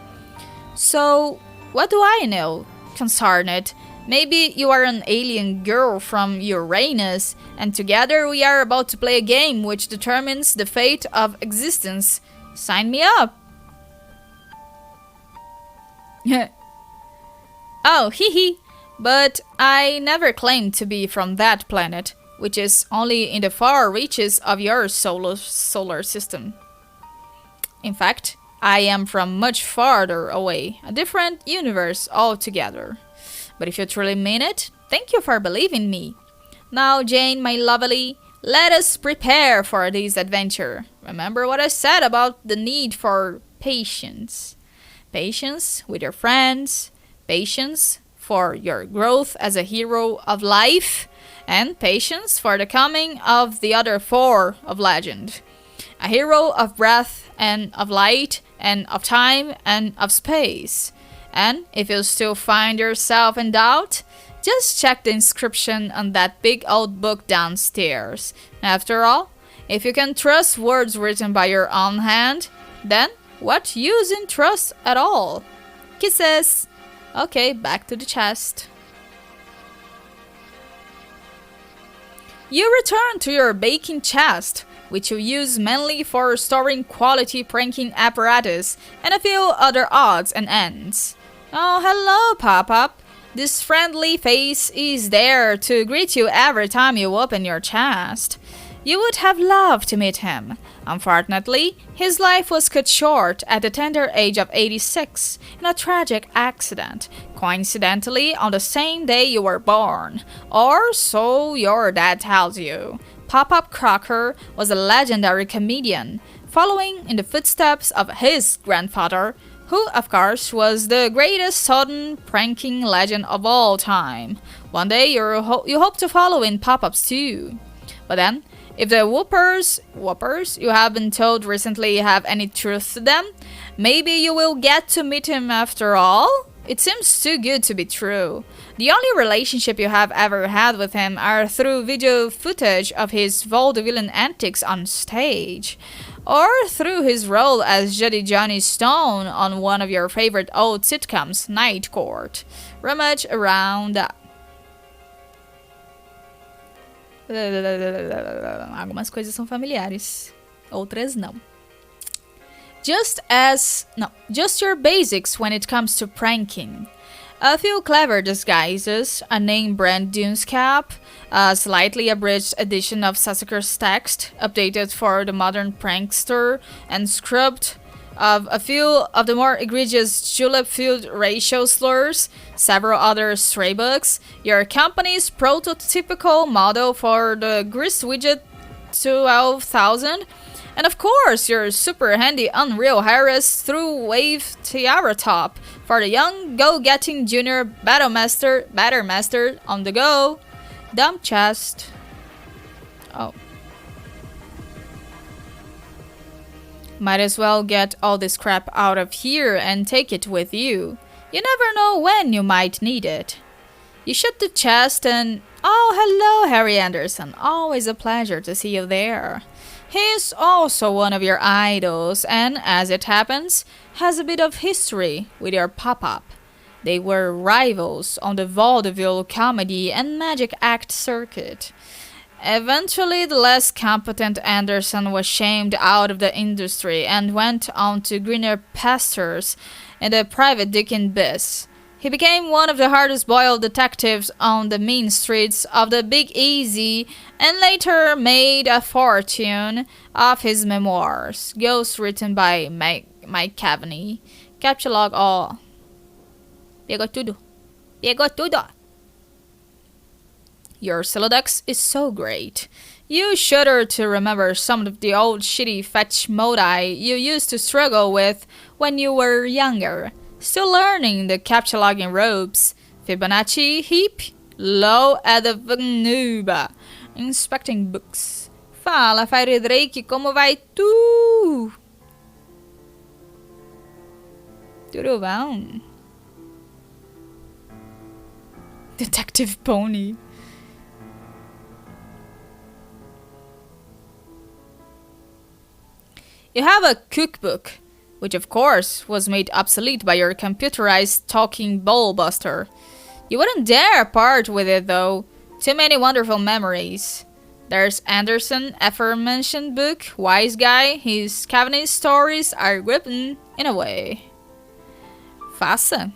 So, what do I know? Concern it. Maybe you are an alien girl from Uranus, and together we are about to play a game which determines the fate of existence. Sign me up! Oh, hee hee. But I never claimed to be from that planet, which is only in the far reaches of your solar system. In fact, I am from much farther away, a different universe altogether. But if you truly mean it, thank you for believing me. Now, Jane, my lovely, let us prepare for this adventure. Remember what I said about the need for patience. Patience with your friends, patience for your growth as a hero of life, and patience for the coming of the other four of legend. A hero of breath and of light and of time and of space. And if you still find yourself in doubt, just check the inscription on that big old book downstairs. After all, if you can trust words written by your own hand, then what use in trust at all? Kisses! Okay, back to the chest. You return to your baking chest, which you use mainly for storing quality pranking apparatus and a few other odds and ends. Oh, hello, Pop-Up. This friendly face is there to greet you every time you open your chest. You would have loved to meet him. Unfortunately, his life was cut short at the tender age of 86 in a tragic accident, coincidentally on the same day you were born. Or so your dad tells you. Pop-Up Crocker was a legendary comedian, following in the footsteps of his grandfather, who, of course, was the greatest sudden pranking legend of all time. One day you hope to follow in Pop-Ups too. But then, if the whoopers you have been told recently have any truth to them, maybe you will get to meet him after all? It seems too good to be true. The only relationship you have ever had with him are through video footage of his vaudevillian antics on stage, or through his role as Juddy Johnny Stone on one of your favorite old sitcoms, Night Court. Rummage around that. Algumas coisas são familiares, outras não. Just your basics when it comes to pranking. A few clever disguises, a name brand Dunes cap, a slightly abridged edition of Sassacre's text, updated for the modern prankster, and scrubbed of a few of the more egregious julep-filled racial slurs, several other stray books, your company's prototypical model for the Grease Widget 12,000, and of course your super handy Unreal Harris through wave tiara top for the young go-getting junior Battlemaster on the go. Dump chest. Oh. Might as well get all this crap out of here and take it with you. You never know when you might need it. You shut the chest and... Oh, hello, Harry Anderson. Always a pleasure to see you there. He's also one of your idols and, as it happens, has a bit of history with your Pop-Up. They were rivals on the vaudeville comedy and magic act circuit. Eventually, the less competent Anderson was shamed out of the industry and went on to greener pastures in the private dick biz. He became one of the hardest-boiled detectives on the mean streets of the Big Easy and later made a fortune off his memoirs, Ghost, written by Mike Cavaney. Capture log all. Pegou tudo. Pegou tudo. Your Silodex is so great. You shudder to remember some of the old shitty fetch modi you used to struggle with when you were younger. Still learning the captcha-logging ropes. Fibonacci heap, low at the noob. Inspecting books. Fala, Fire Drake, como vai tu? Tudo bom? Detective Pony. You have a cookbook, which of course was made obsolete by your computerized talking bowl buster. You wouldn't dare part with it though. Too many wonderful memories. There's Anderson, aforementioned book, wise guy, his Cavaney stories are written in a way. Faço.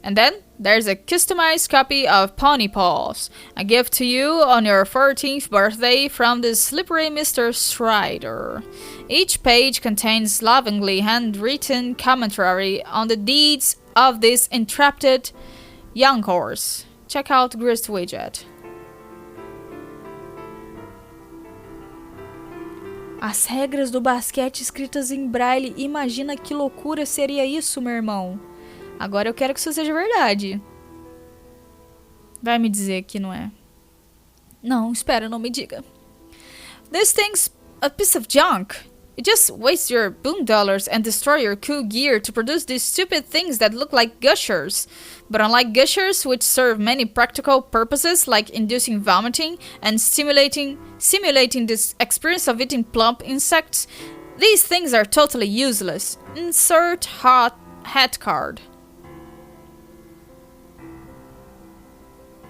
And then there's a customized copy of Pony Paws, a gift to you on your 14th birthday from the slippery Mr. Strider. Each page contains lovingly handwritten commentary on the deeds of this entrapped young horse. Check out Grist Widget. As regras do basquete escritas em braille. Imagina que loucura seria isso, meu irmão. Agora eu quero que isso seja verdade. Vai me dizer que não é. Não, espera, não me diga. This thing's a piece of junk. You just waste your boom dollars and destroy your cool gear to produce these stupid things that look like gushers. But unlike gushers, which serve many practical purposes like inducing vomiting and simulating this experience of eating plump insects, these things are totally useless. Insert hat card.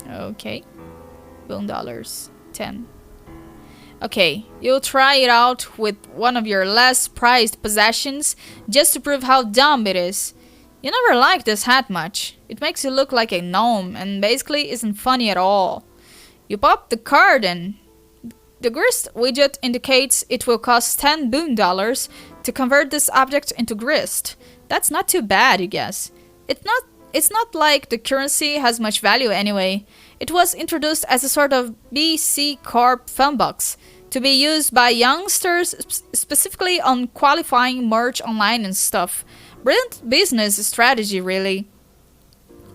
Okay. Boom dollars. 10. Okay, you'll try it out with one of your less prized possessions just to prove how dumb it is. You never liked this hat much. It makes you look like a gnome and basically isn't funny at all. You pop the card and the grist widget indicates it will cost 10 boon dollars to convert this object into grist. That's not too bad, you guess. It's not like the currency has much value anyway. It was introduced as a sort of BC Corp funbox to be used by youngsters specifically on qualifying merch online and stuff. Brilliant business strategy, really.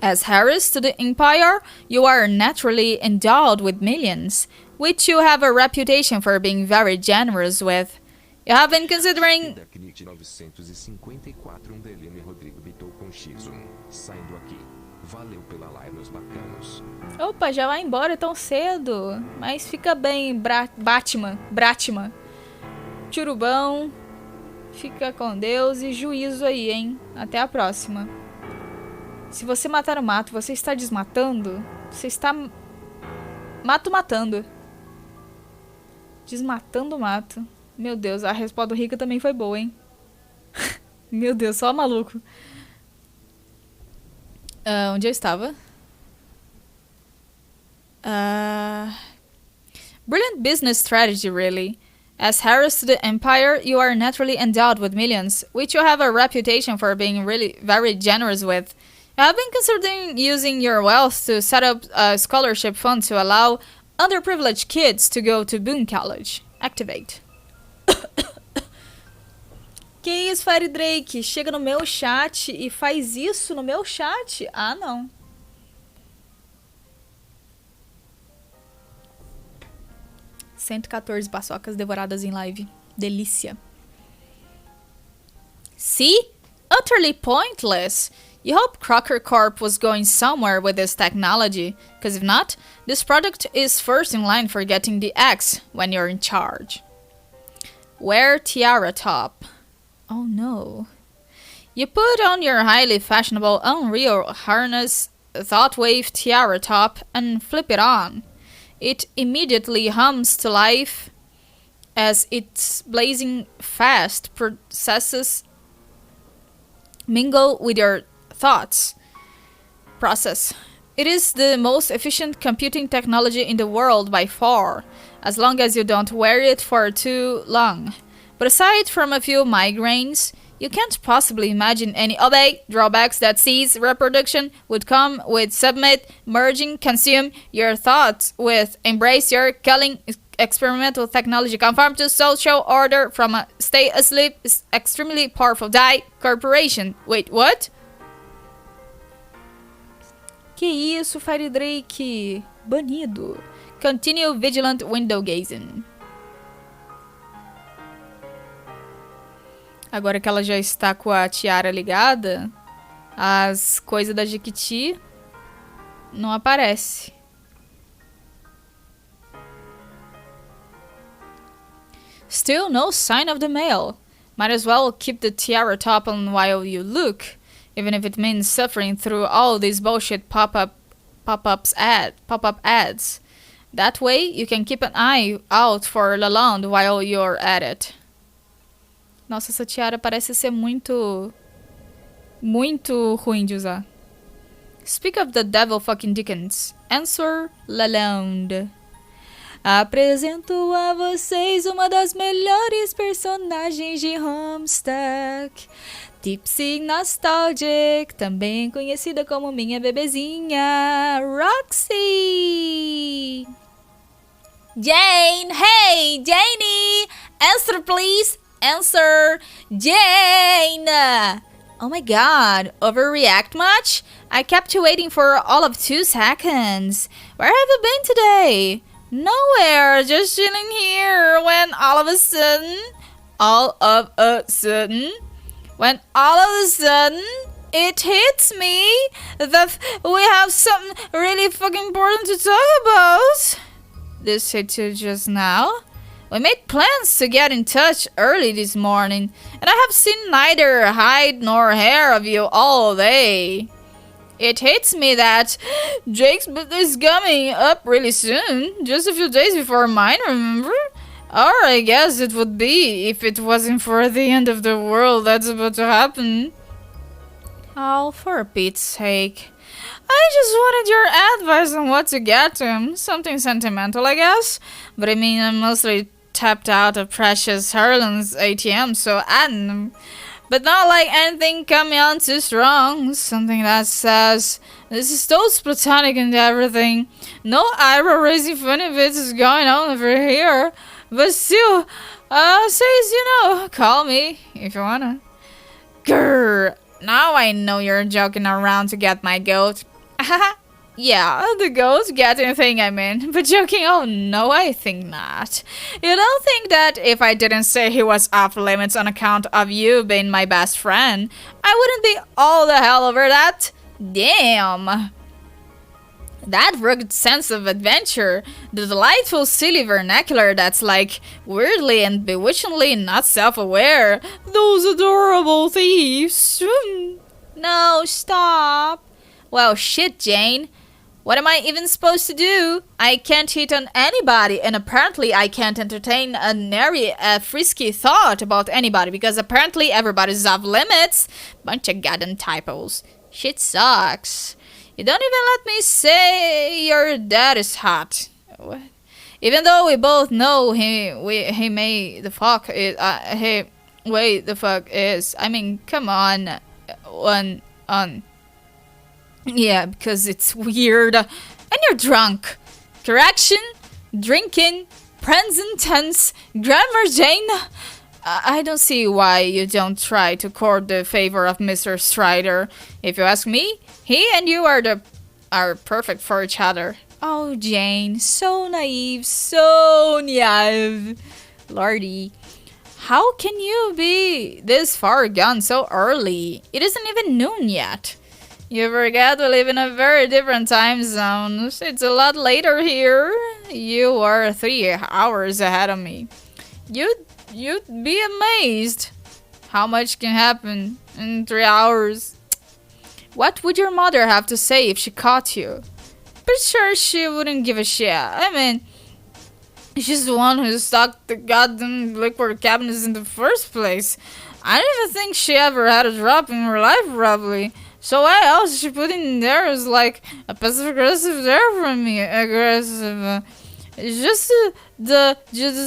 As heirs to the empire, you are naturally endowed with millions, which you have a reputation for being very generous with. You have been considering... Opa, já vai embora tão cedo. Mas fica bem, Bratman. Churubão. Fica com Deus e juízo aí, hein? Até a próxima. Se você matar o mato, você está desmatando? Você está... matando. Desmatando o mato. Meu Deus, a resposta do Rica também foi boa, hein? Meu Deus, só maluco. Onde eu estava? Brilliant business strategy, really. As heirs to the empire, you are naturally endowed with millions, which you have a reputation for being really very generous with. You have been considering using your wealth to set up a scholarship fund to allow underprivileged kids to go to Boone College. Activate. Que isso, Fire Drake? Chega no meu chat e faz isso no meu chat? Ah, não. $114 paçocas devoradas em live. Delícia. See? Utterly pointless. You hope Crocker Corp was going somewhere with this technology, because if not, this product is first in line for getting the X when you're in charge. Wear tiara top. Oh no. You put on your highly fashionable Unreal Harness Thoughtwave tiara top and flip it on. It immediately hums to life as its blazing fast processes mingle with your thoughts process. It is the most efficient computing technology in the world by far, as long as you don't wear it for too long. But aside from a few migraines, you can't possibly imagine any drawbacks that cease reproduction would come with submit, merging, consume your thoughts with, embrace your culling experimental technology, conform to social order from a stay asleep, extremely powerful die corporation. Wait, what? Que isso, Fire Drake? Banido. Continue vigilant window gazing. Agora que ela já está com a tiara ligada, as coisas da Jequiti não aparecem. Still no sign of the male. Might as well keep the tiara top on while you look, even if it means suffering through all these bullshit pop-up ads. That way, you can keep an eye out for Lalonde while you're at it. Nossa, essa tiara parece ser muito ruim de usar. Speak of the devil fucking Dickens. Answer Lalonde. Apresento a vocês uma das melhores personagens de Homestuck. Tipsy Nostalgic, também conhecida como minha bebezinha, Roxy. Jane, hey, Janie, answer please. Answer, Jane! Oh my god, overreact much? I kept you waiting for all of 2 seconds. Where have you been today? Nowhere, just chilling here when all of a sudden... all of a sudden, when all of a sudden it hits me that we have something really fucking important to talk about. This hit you just now? We made plans to get in touch early this morning, and I have seen neither hide nor hair of you all day. It hits me that Jake's birthday is coming up really soon, just a few days before mine, remember? Or I guess it would be if it wasn't for the end of the world that's about to happen. Oh, for Pete's sake. I just wanted your advice on what to get to him. Something sentimental, I guess. But I mean, I'm mostly tapped out of Precious Harlan's ATM, so I don't know. But not like anything coming on too strong. Something that says, this is toast platonic and everything. No eyebrow-raising funny bits is going on over here. But still, says, call me if you wanna. Grrr. Now I know you're joking around to get my goat. Yeah, the goat getting thing I mean. But joking, oh no, I think not. You don't think that if I didn't say he was off limits on account of you being my best friend, I wouldn't be all the hell over that? Damn. That rugged sense of adventure, the delightful silly vernacular that's like weirdly and bewitchingly not self-aware. Those adorable thieves. No, stop. Well, shit, Jane. What am I even supposed to do? I can't hit on anybody, and apparently I can't entertain a nary frisky thought about anybody because apparently everybody's off limits. Bunch of goddamn typos. Shit sucks. You don't even let me say your dad is hot. What? Even though we both know he may the fuck is the fuck is. I mean, come on, yeah, because it's weird, and you're drunk. Correction, drinking, present tense, grammar, Jane. I don't see why you don't try to court the favor of Mr. Strider. If you ask me, he and you are perfect for each other. Oh, Jane, so naive, so naive. Lordy, how can you be this far gone so early? It isn't even noon yet. You forget we live in a very different time zone. It's a lot later here. You are 3 hours ahead of me. You'd be amazed how much can happen in 3 hours. What would your mother have to say if she caught you? Pretty sure she wouldn't give a shit. I mean, she's the one who stocked the goddamn liquor cabinets in the first place. I don't even think she ever had a drop in her life, probably. So what else she put in there is like a passive-aggressive there from me. Aggressive. It's just the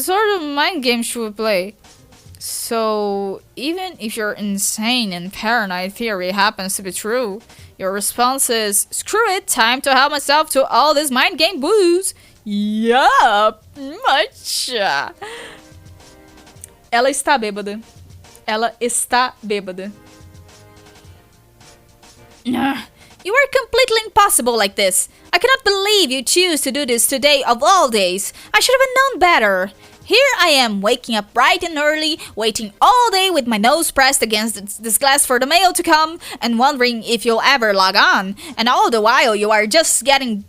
sort of mind game she would play. So even if your insane and paranoid theory happens to be true, your response is, screw it, time to help myself to all this mind game booze. Yup, much. Ela está bêbada. Ela está bêbada. You are completely impossible like this. I cannot believe you choose to do this today of all days. I should have known better. Here I am, waking up bright and early, waiting all day with my nose pressed against this glass for the mail to come, and wondering if you'll ever log on. And all the while you are just getting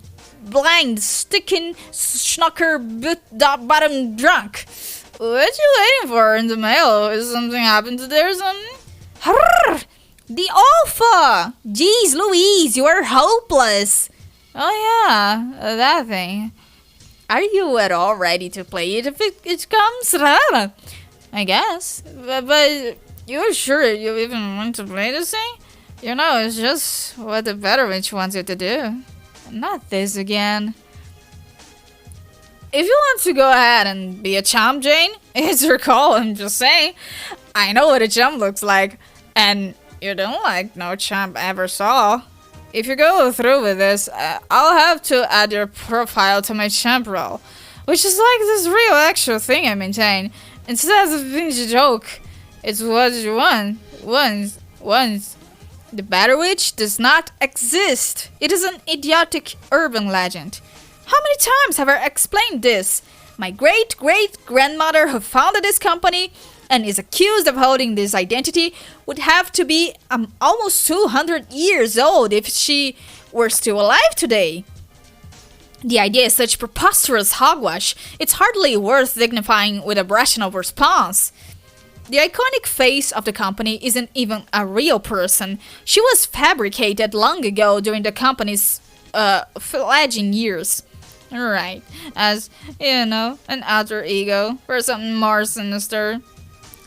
blind, sticking, schnocker, bottom drunk. What you waiting for in the mail? Is something happened today or something? Harrr! The Alpha! Jeez Louise, you are hopeless! Oh yeah, that thing. Are you at all ready to play it if it comes? I guess. But you're sure you even want to play this thing? You know, it's just what the Petrovich wants you to do. Not this again. If you want to go ahead and be a chump, Jane, it's your call, I'm just saying. I know what a chump looks like, and you don't like no chump I ever saw. If you go through with this, I'll have to add your profile to my champ role, which is like this real actual thing I maintain. Instead of being a joke, it's what you want. Once. The Battle Witch does not exist. It is an idiotic urban legend. How many times have I explained this? My great-great-grandmother who founded this company and is accused of holding this identity would have to be almost 200 years old if she were still alive today. The idea is such preposterous hogwash, it's hardly worth dignifying with a rational response. The iconic face of the company isn't even a real person. She was fabricated long ago during the company's fledgling years. Right, as, you know, an alter ego for something more sinister.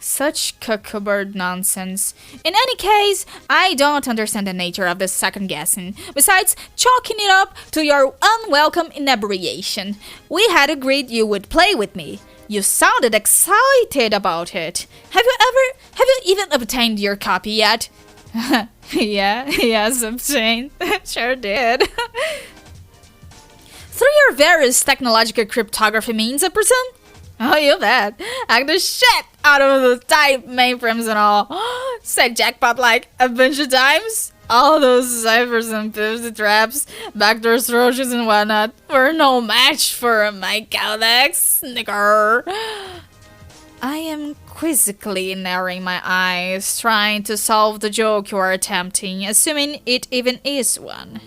Such cuckoo-bird nonsense. In any case, I don't understand the nature of this second guessing, besides chalking it up to your unwelcome inebriation. We had agreed you would play with me. You sounded excited about it. Have you even obtained your copy yet? Yes, obtained. Sure did. Through your various technological cryptography means, I presume? Oh, you bet. Hack the shit out of the type mainframes and all. Said jackpot like a bunch of times. All those ciphers and 50 traps, backdoor trojans and whatnot were no match for my codex, nigger. I am quizzically narrowing my eyes, trying to solve the joke you are attempting, assuming it even is one.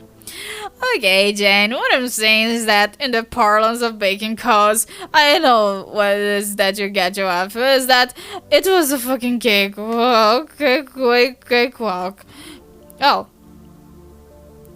Okay, Jane, what I'm saying is that in the parlance of baking cause, I know what it is that you get you off, is that it was a fucking cakewalk. Oh.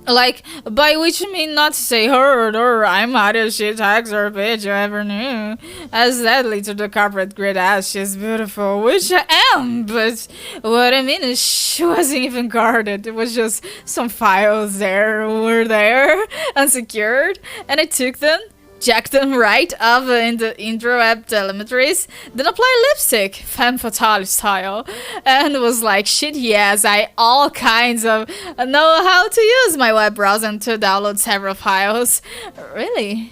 Like, by which I mean not to say heard or I'm out of shit hacks or bitch you ever knew. As sadly to the corporate grid as she's beautiful, which I am, but what I mean is she wasn't even guarded. It was just some files were there, unsecured, and I took them, jacked them right off in the intro app telemetries, then applied lipstick, femme fatale style, and was like, shit yes, I all kinds of know how to use my web browser to download several files. Really?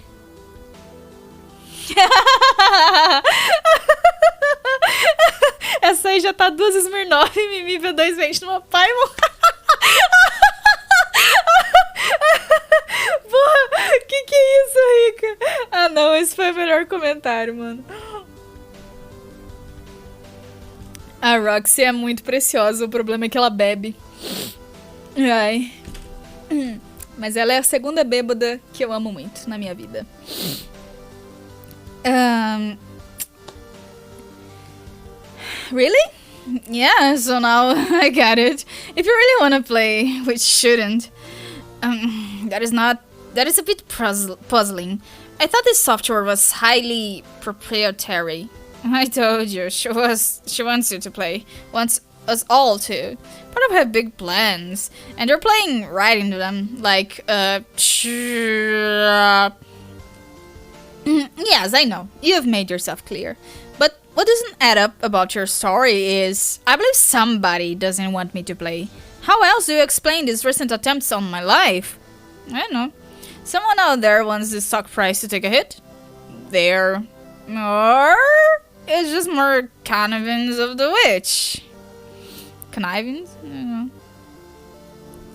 Essa aí já tá 2 Smirnoff e Mimi V2 vende numa Paimon. Porra, que é isso, Rica? Ah não, esse foi o melhor comentário, mano. A Roxy é muito preciosa, o problema é que ela bebe. Ai. Mas ela é a segunda bêbada que eu amo muito na minha vida. Really? Yeah, so now I got it. If you really want to play, which shouldn't, that is a bit puzzling. I thought this software was highly proprietary. I told you, she wants you to play, wants us all to. Part of her big plans, and you're playing right into them, like, yes, I know, you have made yourself clear. But what doesn't add up about your story is, I believe somebody doesn't want me to play. How else do you explain these recent attempts on my life? I don't know. Someone out there wants the stock price to take a hit? There. Or it's just more connivance of the witch. Connivance? I don't know.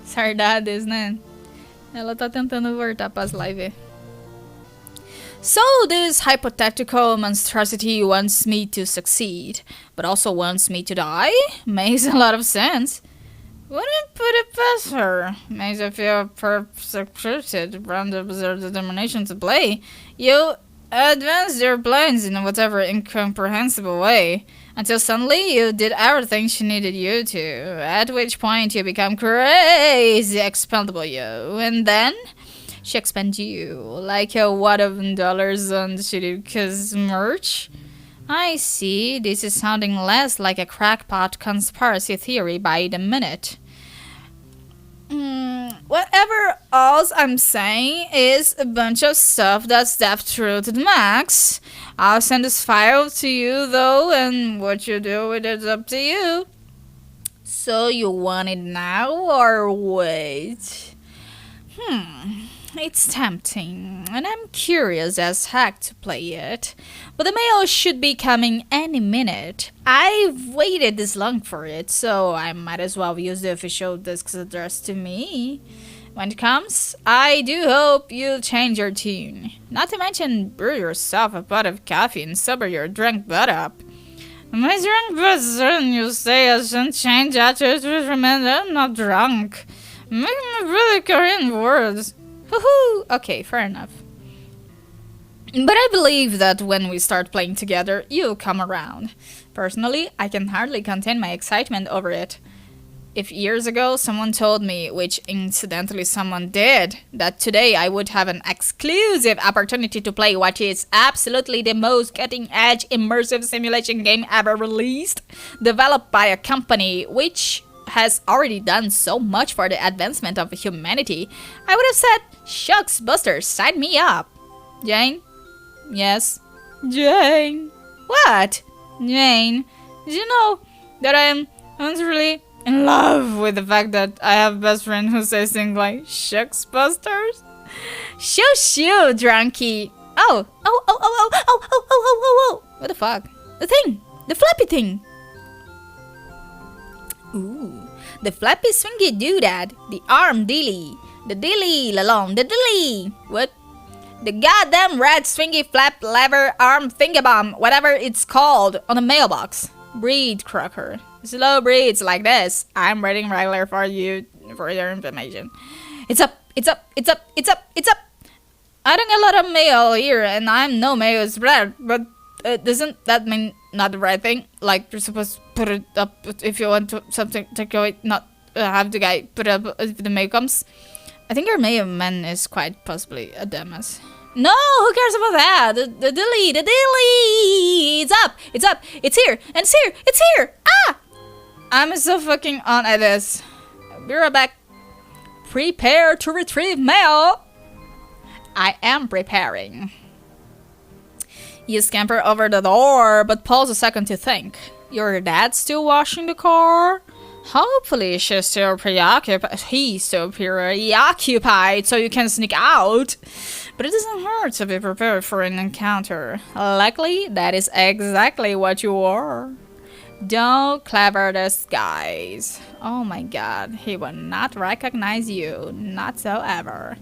Sardades, né? Ela tá tentando voltar pras lives. So this hypothetical monstrosity wants me to succeed, but also wants me to die? Makes a lot of sense. Wouldn't put it past her. Makes her feel persecuted from the absurd determination to play. You advanced your plans in whatever incomprehensible way, until suddenly you did everything she needed you to, at which point you become crazy expendable you, and then she expends you like a wad of dollars on Shirika's merch. I see, this is sounding less like a crackpot conspiracy theory by the minute. Whatever else I'm saying is a bunch of stuff that's depth through to the max. I'll send this file to you though, and what you do with it's up to you. So you want it now or wait? It's tempting, and I'm curious as heck to play it, but the mail should be coming any minute. I've waited this long for it, so I might as well use the official disc's address to me. When it comes, I do hope you'll change your tune. Not to mention brew yourself a pot of coffee and sober your drunk butt up. My drunk person, you say I shouldn't change attitude to remember I'm not drunk. Making me really Korean words. Woohoo! Okay, fair enough. But I believe that when we start playing together, you'll come around. Personally, I can hardly contain my excitement over it. If years ago someone told me, which incidentally someone did, that today I would have an exclusive opportunity to play what is absolutely the most cutting-edge immersive simulation game ever released, developed by a company which has already done so much for the advancement of humanity, I would have said, shucks, busters, sign me up. Jane? Yes? Jane? What? Jane, did you know that I'm really in love with the fact that I have a best friend who says things like, shucks, busters? Shoo, drunkie. Oh. What the fuck? The thing. The flappy thing. Ooh. The flappy swingy doodad. The arm dilly. The dilly lalong. The dilly. What? The goddamn red swingy flap lever arm thingabomb. Whatever it's called. On the mailbox. Breed cracker. Slow breeds like this. I'm reading regular for you, for your information. It's up. I don't get a lot of mail here, and I'm no mail spread, but doesn't that mean not the right thing? Like, you're supposed to put it up if you want to something to go, not have the guy put it up if the mail comes? I think your mailman is quite possibly a dumbass. No, who cares about that? The dilly, it's up, it's here, and it's here, ah! I'm so fucking on at this. Be right back. Prepare to retrieve mail. I am preparing. You scamper over the door, but pause a second to think. Your dad's still washing the car? Hopefully he's still preoccupied so you can sneak out. But it doesn't hurt to be prepared for an encounter. Luckily, that is exactly what you are. Don't clever disguise. Oh my god, he will not recognize you, not so ever.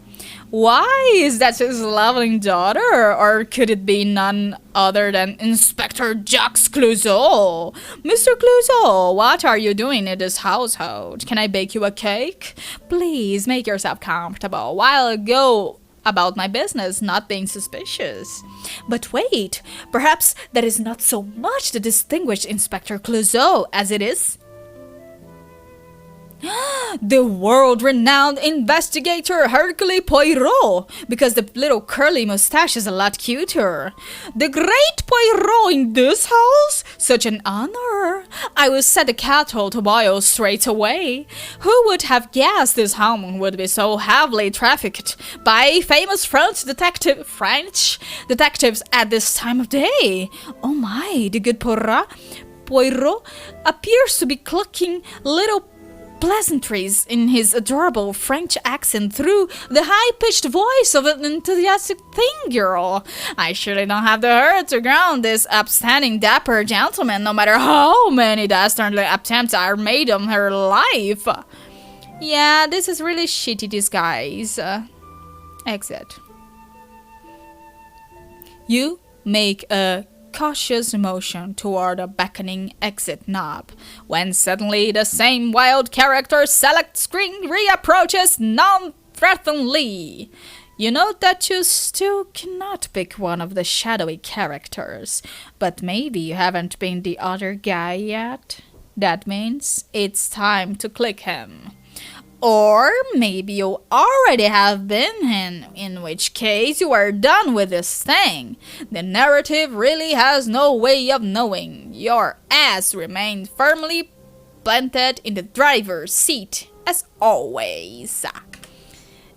Why? Is that his lovely daughter? Or could it be none other than Inspector Jacques Clouseau? Mr. Clouseau, what are you doing in this household? Can I bake you a cake? Please make yourself comfortable while I go about my business, not being suspicious. But wait, perhaps that is not so much the distinguished Inspector Clouseau as it is the world-renowned investigator Hercule Poirot, because the little curly mustache is a lot cuter. The great Poirot in this house? Such an honor. I will set the kettle to boil straight away. Who would have guessed this home would be so heavily trafficked by famous French detectives at this time of day? Oh my, the good Poirot appears to be clucking little pleasantries in his adorable French accent through the high-pitched voice of an enthusiastic thing girl. I surely don't have the heart to ground this upstanding dapper gentleman, no matter how many dastardly attempts are made on her life. Yeah, this is really shitty disguise. Exit. You make a cautious motion toward a beckoning exit knob, when suddenly the same wild character select screen reapproaches non-threateningly. You note that you still cannot pick one of the shadowy characters, but maybe you haven't been the other guy yet. That means it's time to click him. Or maybe you already have been, in which case you are done with this thing. The narrative really has no way of knowing. Your ass remained firmly planted in the driver's seat, as always.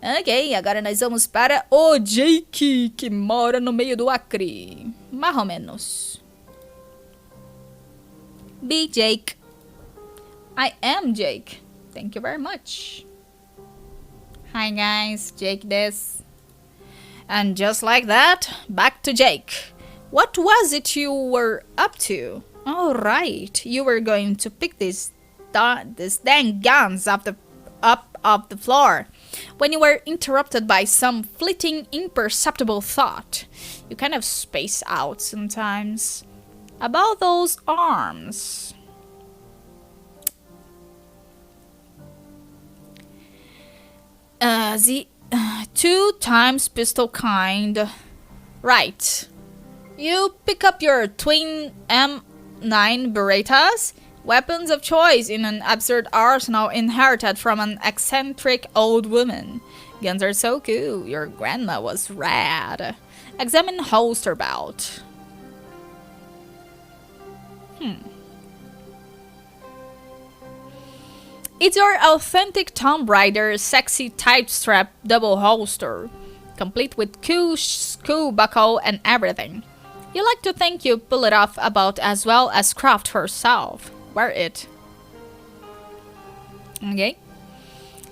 Ok, agora nós vamos para o Jake, que mora no meio do Acre. Mais ou menos. Be Jake. I am Jake. Thank you very much. Hi guys, Jake this. And just like that, back to Jake. What was it you were up to? Oh right, you were going to pick these dang guns up the floor when you were interrupted by some fleeting, imperceptible thought. You kind of space out sometimes. About those arms. The 2 times pistol kind. Right. You pick up your twin M9 Berettas, weapons of choice in an absurd arsenal inherited from an eccentric old woman. Guns are so cool. Your grandma was rad. Examine holster belt. It's your authentic Tomb Raider sexy tight strap double holster, complete with cool screw buckle and everything. You like to think you pull it off about as well as Croft herself. Wear it. Okay?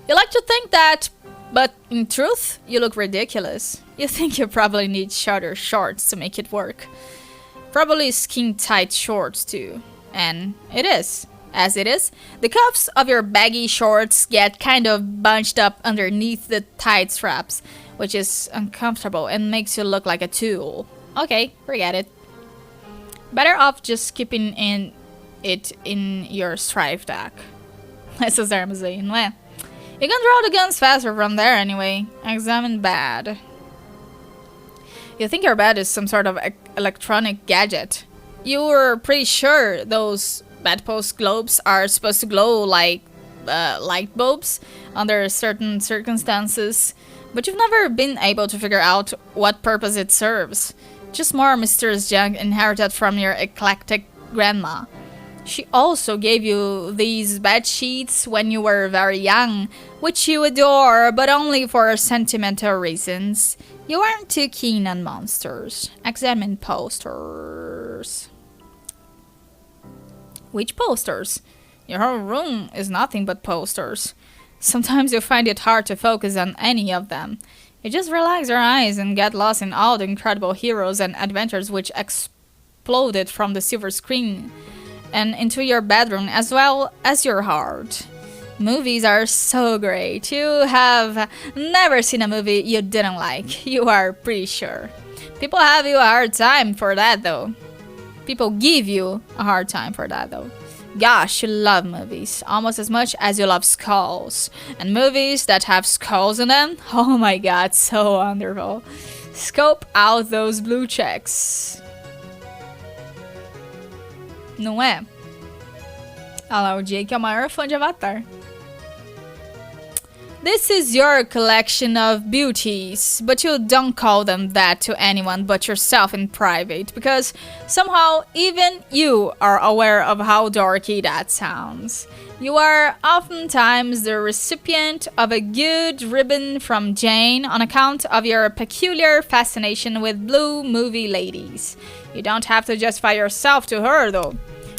You like to think that, but in truth, you look ridiculous. You think you probably need shorter shorts to make it work. Probably skin-tight shorts too. And it is. As it is, the cuffs of your baggy shorts get kind of bunched up underneath the tight straps, which is uncomfortable and makes you look like a tool. Okay, forget it. Better off just keeping it in your strife deck. Necessarily saying, não é? You can draw the guns faster from there anyway. Examine bed. You think your bed is some sort of electronic gadget. You were pretty sure those bedpost globes are supposed to glow like light bulbs under certain circumstances, but you've never been able to figure out what purpose it serves. Just more mysterious junk inherited from your eclectic grandma. She also gave you these bed sheets when you were very young, which you adore, but only for sentimental reasons. You aren't too keen on monsters. Examine posters. Which posters? Your whole room is nothing but posters. Sometimes you find it hard to focus on any of them. You just relax your eyes and get lost in all the incredible heroes and adventures which exploded from the silver screen and into your bedroom as well as your heart. Movies are so great. You have never seen a movie you didn't like. You are pretty sure. People have you a hard time for that though. People give you a hard time for that though. Gosh, you love movies almost as much as you love skulls. And movies that have skulls in them, oh my god, so wonderful. Scope out those blue checks. Não é? Olha lá, o Jake é o maior fã de Avatar. This is your collection of beauties, but you don't call them that to anyone but yourself in private, because somehow even you are aware of how dorky that sounds. You are oftentimes the recipient of a good ribbon from Jane on account of your peculiar fascination with blue movie ladies. You don't have to justify yourself to her though.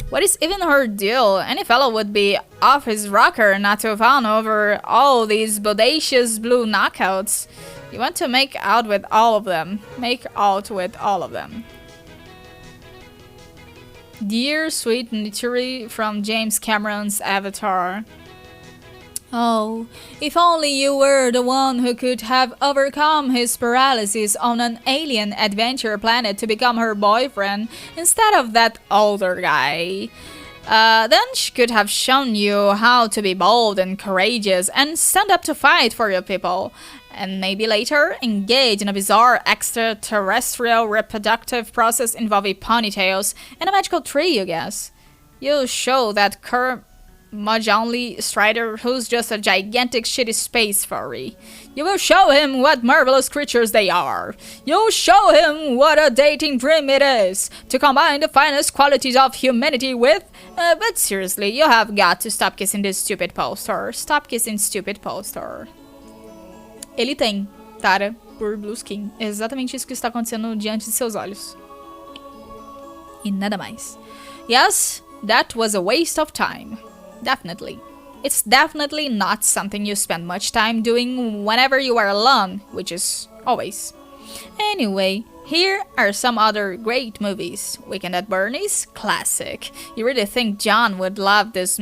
What is even her deal? Any fellow would be off his rocker not to fawn over all these bodacious blue knockouts. You want to make out with all of them. Make out with all of them. Dear sweet Nituri from James Cameron's Avatar. Oh, if only you were the one who could have overcome his paralysis on an alien adventure planet to become her boyfriend instead of that older guy. Then she could have shown you how to be bold and courageous and stand up to fight for your people. And maybe later engage in a bizarre extraterrestrial reproductive process involving ponytails and a magical tree, you guess. You'll show that curmudgeonly Strider who's just a gigantic shitty space furry. You will show him what marvelous creatures they are. You'll show him what a dating dream it is to combine the finest qualities of humanity with. But seriously, you have got to stop kissing this stupid poster. Stop kissing stupid poster. Ele tem tara por Blue Skin. É exatamente isso que está acontecendo diante de seus olhos. E nada mais. Yes, that was a waste of time. Definitely. It's definitely not something you spend much time doing whenever you are alone, which is always. Anyway, here are some other great movies. Weekend at Bernie's, classic. You really think John would like this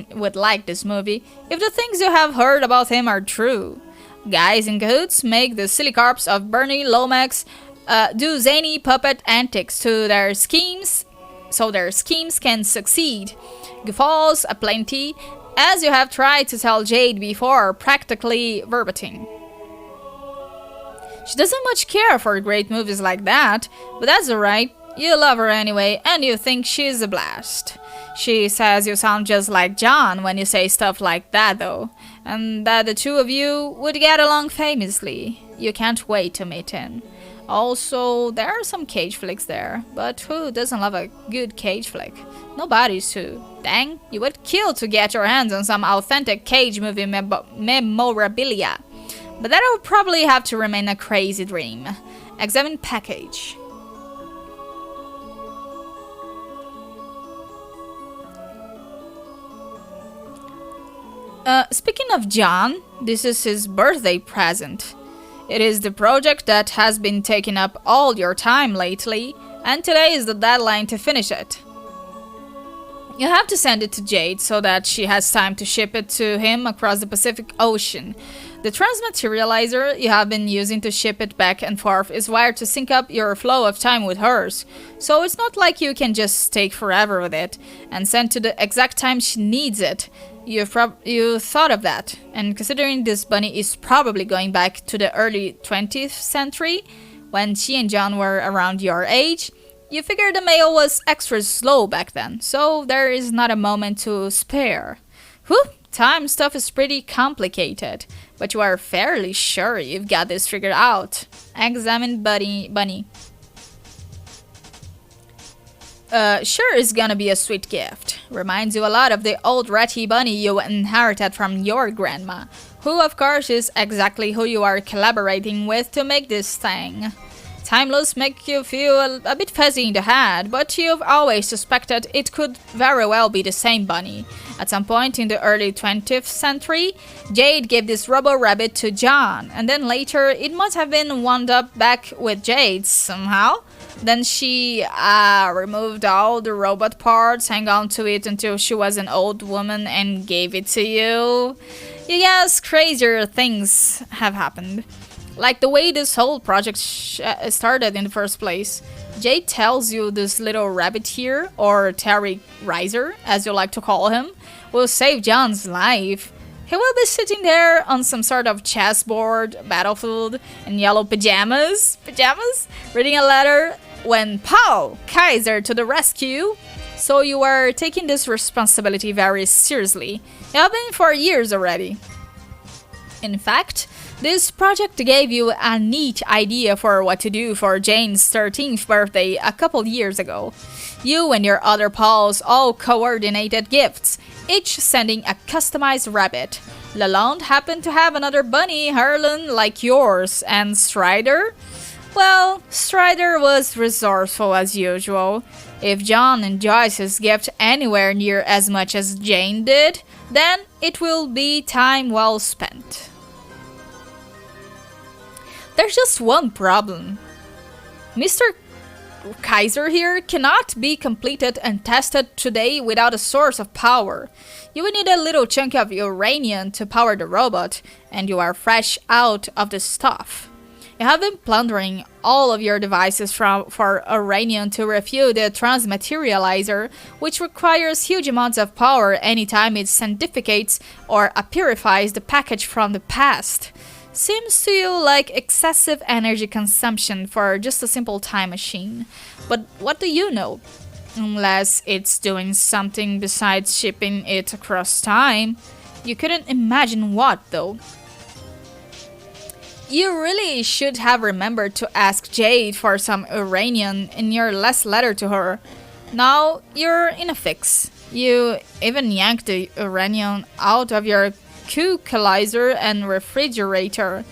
movie if the things you have heard about him are true. Guys in cahoots make the silly corpse of Bernie Lomax do zany puppet antics to their schemes so their schemes can succeed. Guffaws aplenty, as you have tried to tell Jade before, practically verbatim. She doesn't much care for great movies like that, but that's alright. You love her anyway, and you think she's a blast. She says you sound just like John when you say stuff like that, though, and that the two of you would get along famously. You can't wait to meet him. Also, there are some cage flicks there, but who doesn't love a good cage flick? Nobody's too. Dang, you would kill to get your hands on some authentic cage movie memorabilia. But that will probably have to remain a crazy dream. Examine package. Speaking of John, this is his birthday present. It is the project that has been taking up all your time lately, and today is the deadline to finish it. You have to send it to Jade so that she has time to ship it to him across the Pacific Ocean. The transmaterializer you have been using to ship it back and forth is wired to sync up your flow of time with hers, so it's not like you can just take forever with it and send to the exact time she needs it. You thought of that, and considering this bunny is probably going back to the early 20th century, when she and John were around your age, you figured the mail was extra slow back then, so there is not a moment to spare. Whew, time stuff is pretty complicated, but you are fairly sure you've got this figured out. Examine bunny. Sure is gonna be a sweet gift. Reminds you a lot of the old ratty bunny you inherited from your grandma, who of course is exactly who you are collaborating with to make this thing. Timeless make you feel a bit fuzzy in the head, but you've always suspected it could very well be the same bunny. At some point in the early 20th century, Jade gave this robo-rabbit to John, and then later it must have been wound up back with Jade somehow. Then she removed all the robot parts, hung on to it until she was an old woman and gave it to you. You guess crazier things have happened. Like the way this whole project started in the first place. Jade tells you this little rabbit here, or Terry Riser, as you like to call him, will save John's life. He will be sitting there on some sort of chessboard, battlefield, in yellow pajamas, reading a letter, when pow! Kaiser to the rescue! So you are taking this responsibility very seriously. You have been for years already. In fact, this project gave you a neat idea for what to do for Jane's 13th birthday a couple years ago. You and your other pals all coordinated gifts, each sending a customized rabbit. Lalonde happened to have another bunny Harlan like yours, and Strider? Well, Strider was resourceful as usual. If John enjoys his gift anywhere near as much as Jane did, then it will be time well spent. There's just one problem. Mr. Kaiser here cannot be completed and tested today without a source of power. You will need a little chunk of uranium to power the robot, and you are fresh out of the stuff. You have been plundering all of your devices for uranium to refuel the transmaterializer, which requires huge amounts of power anytime it sanctificates or purifies the package from the past. Seems to you like excessive energy consumption for just a simple time machine. But what do you know? Unless it's doing something besides shipping it across time. You couldn't imagine what, though. You really should have remembered to ask Jade for some uranium in your last letter to her. Now you're in a fix. You even yanked the uranium out of your cookalizer and refrigerator.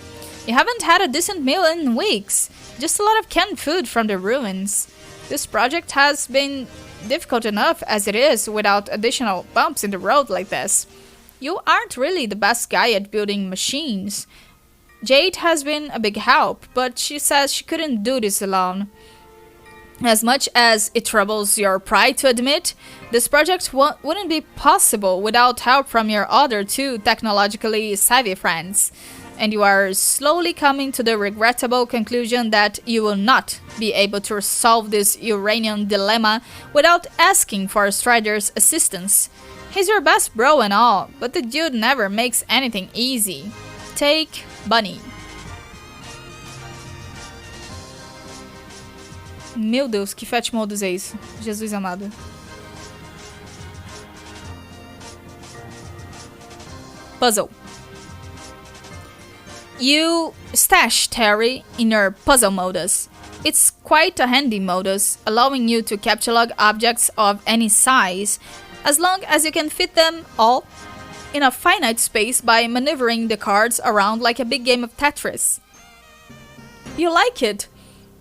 You haven't had a decent meal in weeks. Just a lot of canned food from the ruins. This project has been difficult enough as it is without additional bumps in the road like this. You aren't really the best guy at building machines. Jade has been a big help, but she says she couldn't do this alone. As much as it troubles your pride to admit, this project wouldn't be possible without help from your other two technologically savvy friends. and you are slowly coming to the regrettable conclusion that you will not be able to solve this Uranian dilemma without asking for Strider's assistance. He's your best bro and all, but the dude never makes anything easy. Take Bunny. Meu Deus, que fat modus é isso? Jesus amado. Puzzle. You stash Terry in your puzzle modus. It's quite a handy modus, allowing you to catalog objects of any size, as long as you can fit them all in a finite space by maneuvering the cards around like a big game of Tetris. You like it,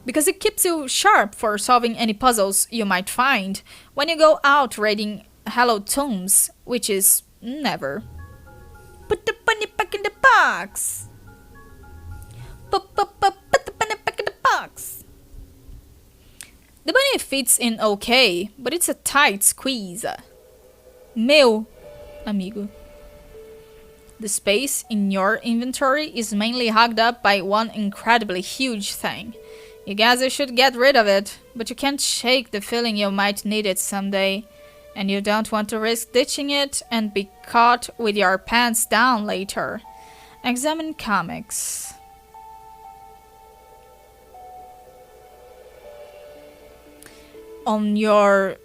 because it keeps you sharp for solving any puzzles you might find when you go out raiding hallowed tombs, which is never. Put the bunny back in the box! Put the bunny back in the box! The bunny fits in okay, but it's a tight squeeze. Meu amigo. The space in your inventory is mainly hogged up by one incredibly huge thing. You guess you should get rid of it, but you can't shake the feeling you might need it someday. And you don't want to risk ditching it and be caught with your pants down later. Examine comics. On your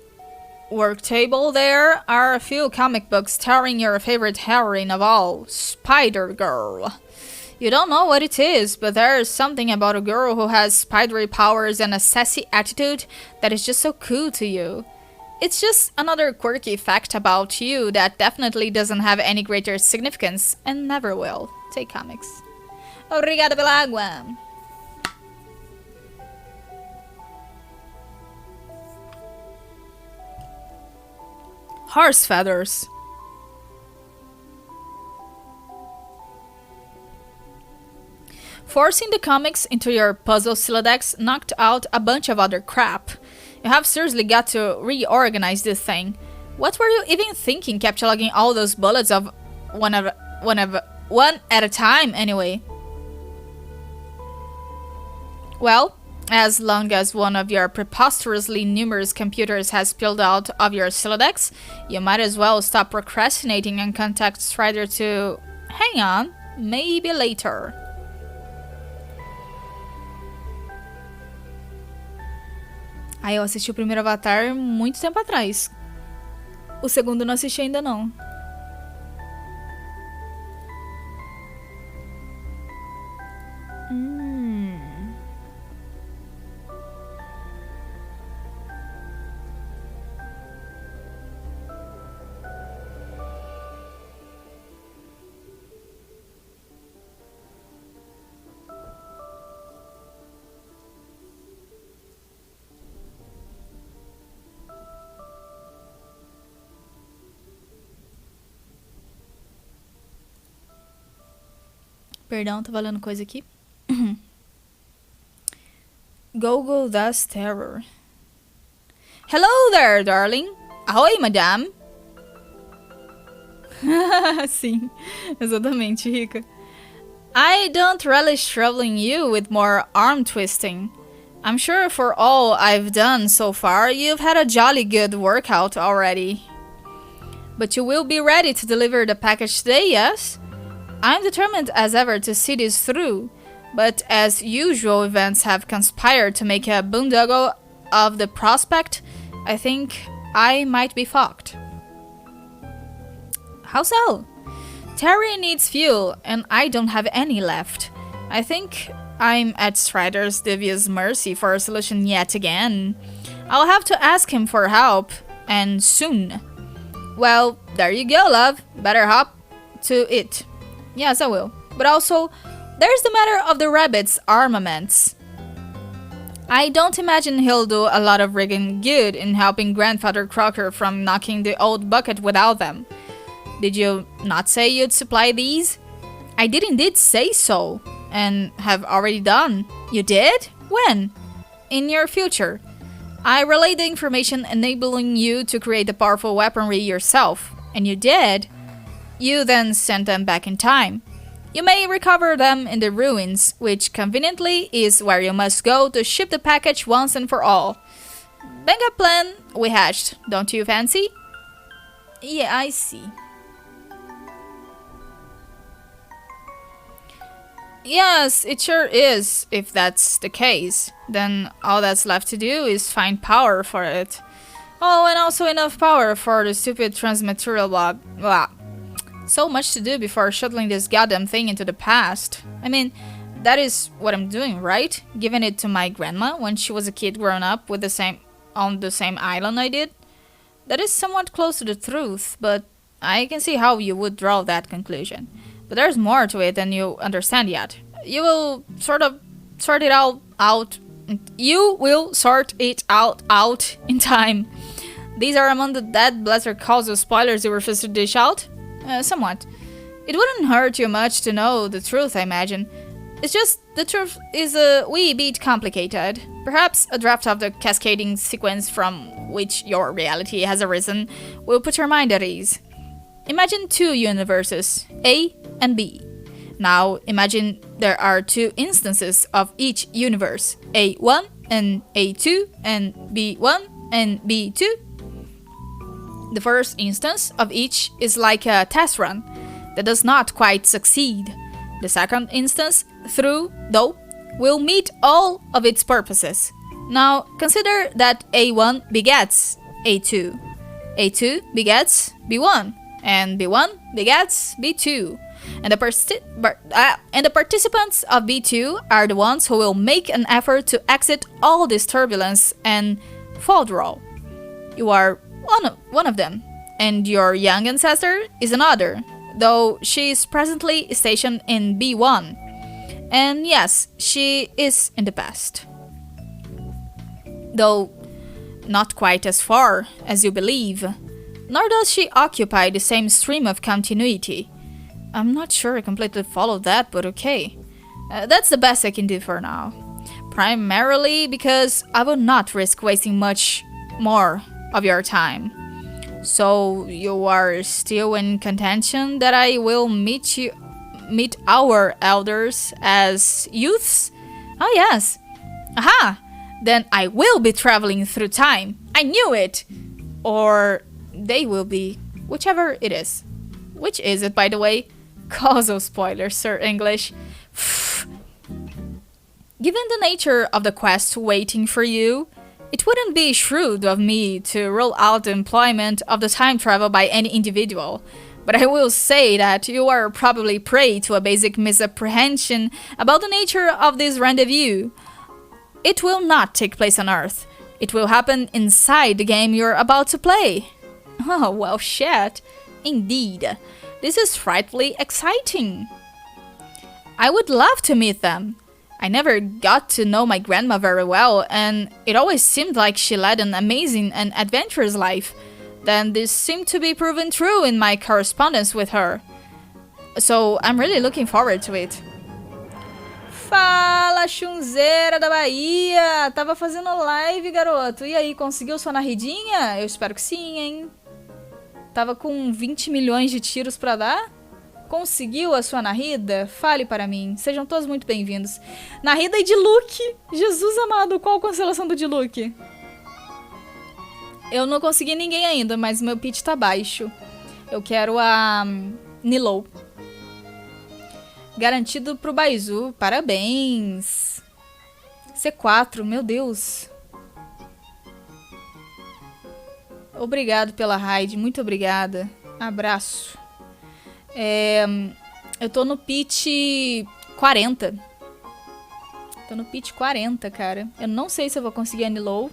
work table there are a few comic books starring your favorite heroine of all, Spider-Girl. You don't know what it is, but there's something about a girl who has spidery powers and a sassy attitude that is just so cool to you. It's just another quirky fact about you that definitely doesn't have any greater significance and never will. Take comics. Obrigada pela água. Horse feathers. Forcing the comics into your puzzle Siladex knocked out a bunch of other crap. You have seriously got to reorganize this thing. What were you even thinking cataloging all those bullets of one at a time anyway? Well, as long as one of your preposterously numerous computers has spilled out of your Siladex, you might as well stop procrastinating and contact Strider to... hang on, maybe later. Aí eu assisti o primeiro Avatar muito tempo atrás. O segundo eu não assisti ainda não. Perdão, tá valendo coisa aqui. Gogo does terror. Hello there, darling. Ahoy, madame. Sim, exatamente, Rica. I don't relish troubling you with more arm twisting. I'm sure for all I've done so far, you've had a jolly good workout already. But you will be ready to deliver the package today, yes? I'm determined as ever to see this through, but as usual events have conspired to make a boondoggle of the prospect, I think I might be fucked. How so? Terry needs fuel, and I don't have any left. I think I'm at Strider's devious mercy for a solution yet again. I'll have to ask him for help, and soon. Well, there you go, love. Better hop to it. Yes, I will. But also, there's the matter of the rabbit's armaments. I don't imagine he'll do a lot of rigging good in helping Grandfather Crocker from knocking the old bucket without them. Did you not say you'd supply these? I did indeed say so, and have already done. You did? When? In your future. I relayed the information enabling you to create the powerful weaponry yourself, and you did. You then sent them back in time. You may recover them in the ruins, which conveniently is where you must go to ship the package once and for all. Bang-up plan we hatched, don't you fancy? Yeah, I see. Yes, it sure is, if that's the case. Then all that's left to do is find power for it. Oh, and also enough power for the stupid transmaterial blah. So much to do before shuttling this goddamn thing into the past. I mean, that is what I'm doing, right? Giving it to my grandma when she was a kid growing up with on the same island I did? That is somewhat close to the truth, but I can see how you would draw that conclusion. But there's more to it than you understand yet. You will sort it all out. You will sort it out in time. These are among the dead blaster calls of spoilers you refuse to dish out? Somewhat. It wouldn't hurt you much to know the truth, I imagine. It's just the truth is a wee bit complicated. Perhaps a draft of the cascading sequence from which your reality has arisen will put your mind at ease. Imagine two universes, A and B. Now imagine there are two instances of each universe, A1 and A2 and B1 and B2. The first instance of each is like a test run that does not quite succeed. The second instance, though, will meet all of its purposes. Now consider that A1 begets A2, A2 begets B1, and B1 begets B2. And the participants of B2 are the ones who will make an effort to exit all this turbulence and folderol. You are one of them, and your young ancestor is another, though she is presently stationed in B1. And yes, she is in the past. Though not quite as far as you believe, nor does she occupy the same stream of continuity. I'm not sure I completely followed that, but okay. That's the best I can do for now. Primarily because I will not risk wasting much more of your time. So you are still in contention that I will meet our elders as youths? Oh yes. Aha! Then I will be traveling through time. I knew it! Or they will be, whichever it is. Which is it, by the way? Causal spoilers, Sir English. Given the nature of the quest waiting for you, it wouldn't be shrewd of me to rule out the employment of the time travel by any individual, but I will say that you are probably prey to a basic misapprehension about the nature of this rendezvous. It will not take place on Earth. It will happen inside the game you're about to play. Oh, well, shit. Indeed. This is frightfully exciting. I would love to meet them. I never got to know my grandma very well, and it always seemed like she led an amazing and adventurous life. Then this seemed to be proven true in my correspondence with her. So I'm really looking forward to it. Fala, chunzeira da Bahia! Tava fazendo live, garoto. E aí, conseguiu sua narridinha? Eu espero que sim, hein? Tava com 20 milhões de tiros pra dar? Conseguiu a sua narrida? Fale para mim. Sejam todos muito bem-vindos. Narrida e de Luke. Jesus amado, qual a constelação do de Luke? Eu não consegui ninguém ainda, mas meu pitch tá baixo. Eu quero a Nilou. Garantido pro Baizu. Parabéns. C4, meu Deus. Obrigado pela raid, muito obrigada. Abraço. Eu tô no pitch 40. Tô no pitch 40, cara. Eu não sei se eu vou conseguir a Nilou.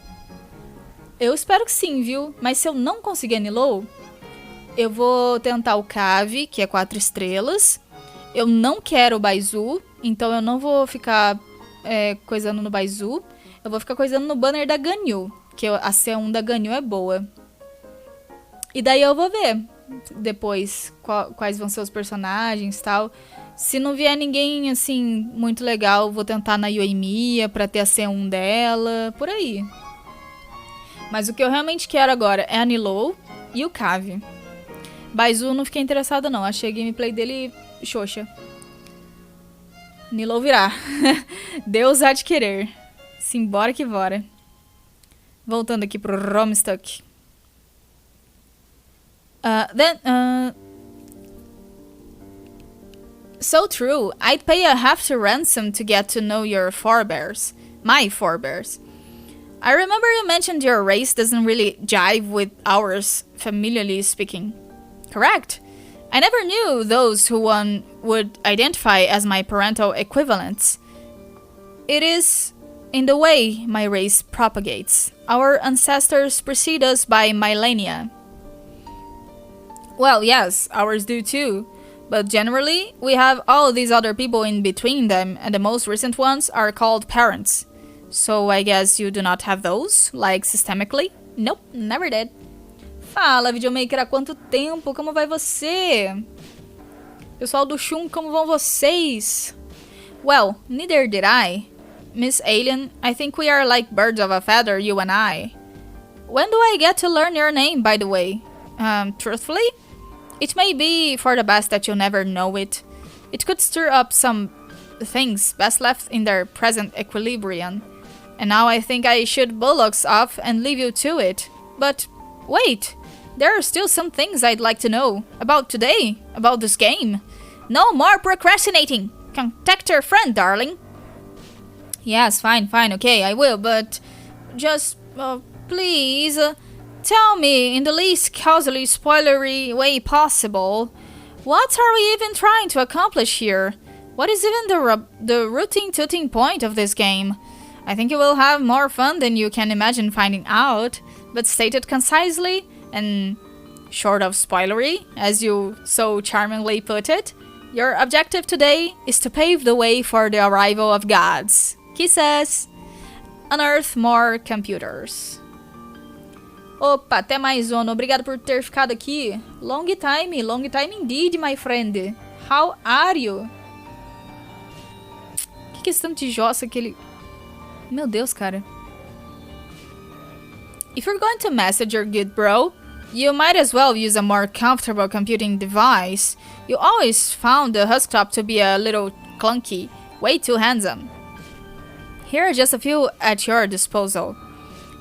Eu espero que sim, viu? Mas se eu não conseguir a Nilou, eu vou tentar o Cave, que é 4 estrelas. Eu não quero o Baizu, então eu não vou ficar coisando no Baizu. Eu vou ficar coisando no banner da Ganyu, que a C1 da Ganyu é boa. E daí eu vou ver depois quais vão ser os personagens e tal. Se não vier ninguém, assim, muito legal, vou tentar na Yoimiya pra ter a C1 dela, por aí. Mas o que eu realmente quero agora é a Nilou e o Cave. Baizu não fiquei interessada não, achei a gameplay dele xoxa. Nilo ouvirá. Deus há de querer. Simbora que bora. Voltando aqui pro HOMESTUCK. So true. I'd pay a hefty ransom to get to know your forebears. My forebears. I remember you mentioned your race doesn't really jive with ours, familiarly speaking. Correct. I never knew those who one would identify as my parental equivalents. It is in the way my race propagates. Our ancestors precede us by millennia. Well, yes, ours do too. But generally, we have all these other people in between them, and the most recent ones are called parents. So I guess you do not have those, like systemically? Nope, never did. Fala, videomaker, há quanto tempo? Como vai você? Pessoal do Shun, como vão vocês? Well, neither did I. Miss Alien, I think we are like birds of a feather, you and I. When do I get to learn your name, by the way? Truthfully? It may be for the best that you never know it. It could stir up some things best left in their present equilibrium. And now I think I should bullocks off and leave you to it. But wait, there are still some things I'd like to know. About today, about this game. No more procrastinating. Contact your friend, darling. Yes, fine, okay, I will, but just, please, tell me in the least causally spoilery way possible. What are we even trying to accomplish here? What is even the rooting-tooting point of this game? I think you will have more fun than you can imagine finding out, but stated concisely and short of spoilery, as you so charmingly put it, your objective today is to pave the way for the arrival of gods. Kisses! Unearth more computers. Opa, até mais um. Obrigado por ter ficado aqui. Long time indeed, my friend. How are you? Que esse tanto de jossa que ele... Meu Deus, cara. If you're going to message your good bro, you might as well use a more comfortable computing device. You always found the Husktop to be a little clunky, way too handsome. Here are just a few at your disposal.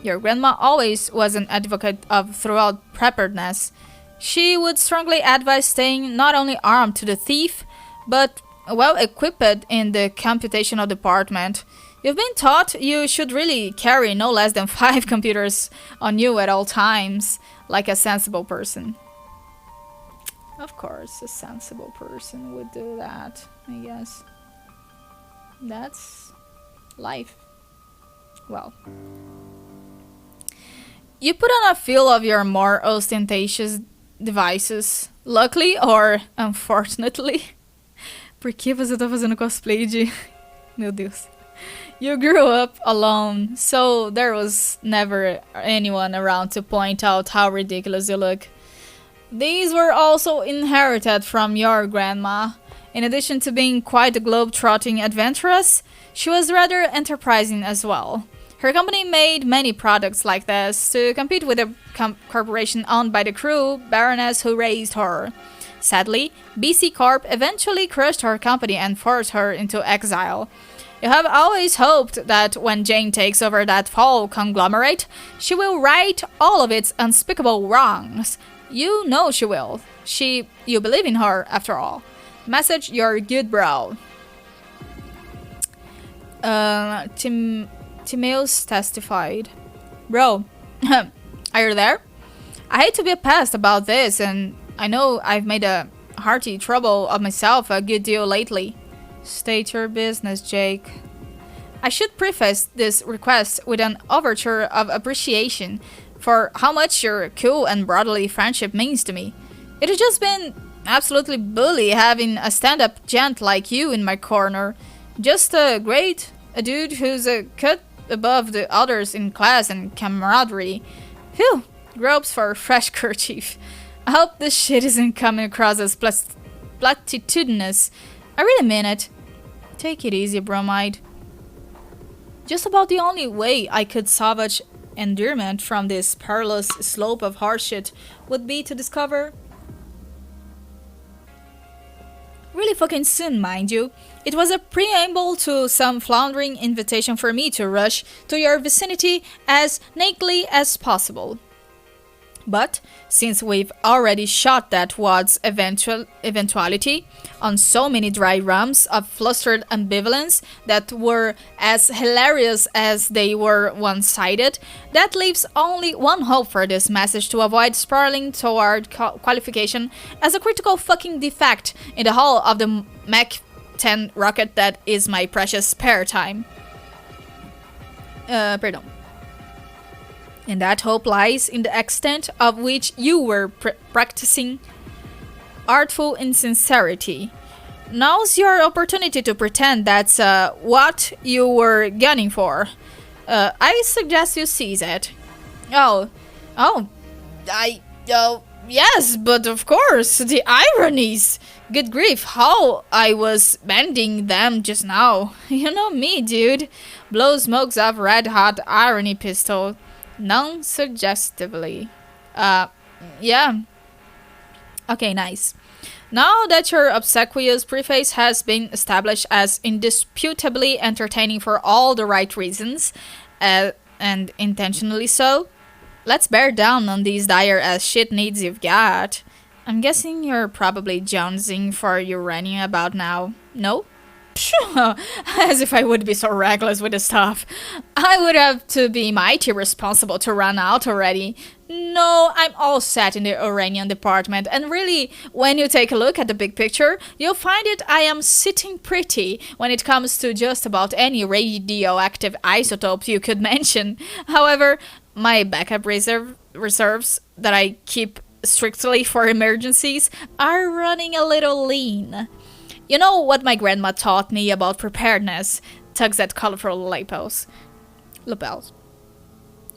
Your grandma always was an advocate of throughout preparedness. She would strongly advise staying not only armed to the teeth, but well equipped in the computational department. You've been taught you should really carry no less than 5 computers on you at all times, like a sensible person. Of course, a sensible person would do that, I guess. That's life. Well. You put on a few of your more ostentatious devices. Luckily or unfortunately. Por que você tá fazendo cosplay de... Meu Deus. You grew up alone, so there was never anyone around to point out how ridiculous you look. These were also inherited from your grandma. In addition to being quite a globe-trotting adventuress, she was rather enterprising as well. Her company made many products like this to compete with a corporation owned by the crew baroness who raised her. Sadly, BC Corp eventually crushed her company and forced her into exile. You have always hoped that when Jane takes over that fall conglomerate, she will right all of its unspeakable wrongs. You know she will. You believe in her, after all. Message your good bro. Timaeus testified. Bro, are you there? I hate to be a pest about this, and I know I've made a hearty trouble of myself a good deal lately. State your business, Jake. I should preface this request with an overture of appreciation for how much your cool and brotherly friendship means to me. It has just been absolutely bully having a stand-up gent like you in my corner. Just a dude who's a cut above the others in class and camaraderie. Phew, gropes for a fresh kerchief. I hope this shit isn't coming across as platitudinous. I really mean it. Take it easy, Bromide. Just about the only way I could salvage endearment from this perilous slope of horseshit would be to discover... Really fucking soon, mind you. It was a preamble to some floundering invitation for me to rush to your vicinity as nakedly as possible. But since we've already shot that wad's eventuality on so many dry rums of flustered ambivalence that were as hilarious as they were one-sided, that leaves only one hope for this message to avoid spiraling toward qualification as a critical fucking defect in the hull of the Mach 10 rocket that is my precious spare time. Perdão. And that hope lies in the extent of which you were practicing artful insincerity. Now's your opportunity to pretend that's what you were gunning for. I suggest you seize it. Yes, but of course, the ironies. Good grief, how I was bending them just now. You know me, dude. Blow smokes of red-hot irony pistol. Non-suggestively. Yeah. Okay, nice. Now that your obsequious preface has been established as indisputably entertaining for all the right reasons, and intentionally so, let's bear down on these dire as shit needs you've got. I'm guessing you're probably jonesing for uranium about now, no? As if I would be so reckless with the stuff. I would have to be mighty responsible to run out already. No, I'm all set in the uranium department, and really, when you take a look at the big picture, you'll find I am sitting pretty when it comes to just about any radioactive isotope you could mention. However, my backup reserves that I keep strictly for emergencies are running a little lean. You know what my grandma taught me about preparedness? Tugs at colorful lapels.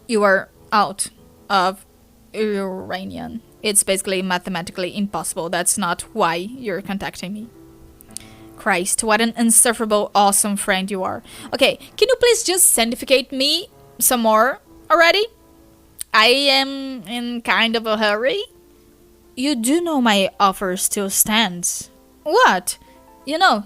You are out of uranium. It's basically mathematically impossible. That's not why you're contacting me. Christ, what an insufferable, awesome friend you are. Okay, can you please just scientificate me some more already? I am in kind of a hurry. You do know my offer still stands. What? You know,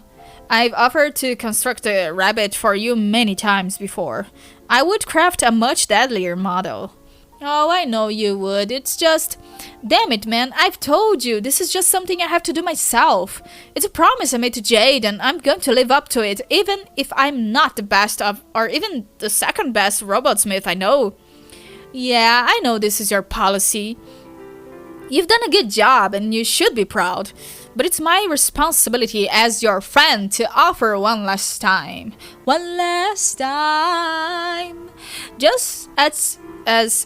I've offered to construct a rabbit for you many times before. I would craft a much deadlier model. Oh, I know you would. It's just... Damn it, man. I've told you. This is just something I have to do myself. It's a promise I made to Jade, and I'm going to live up to it, even if I'm not the best of... or even the second best robotsmith I know. Yeah, I know this is your policy. You've done a good job, and you should be proud. But it's my responsibility as your friend to offer one last time. One last time. Just as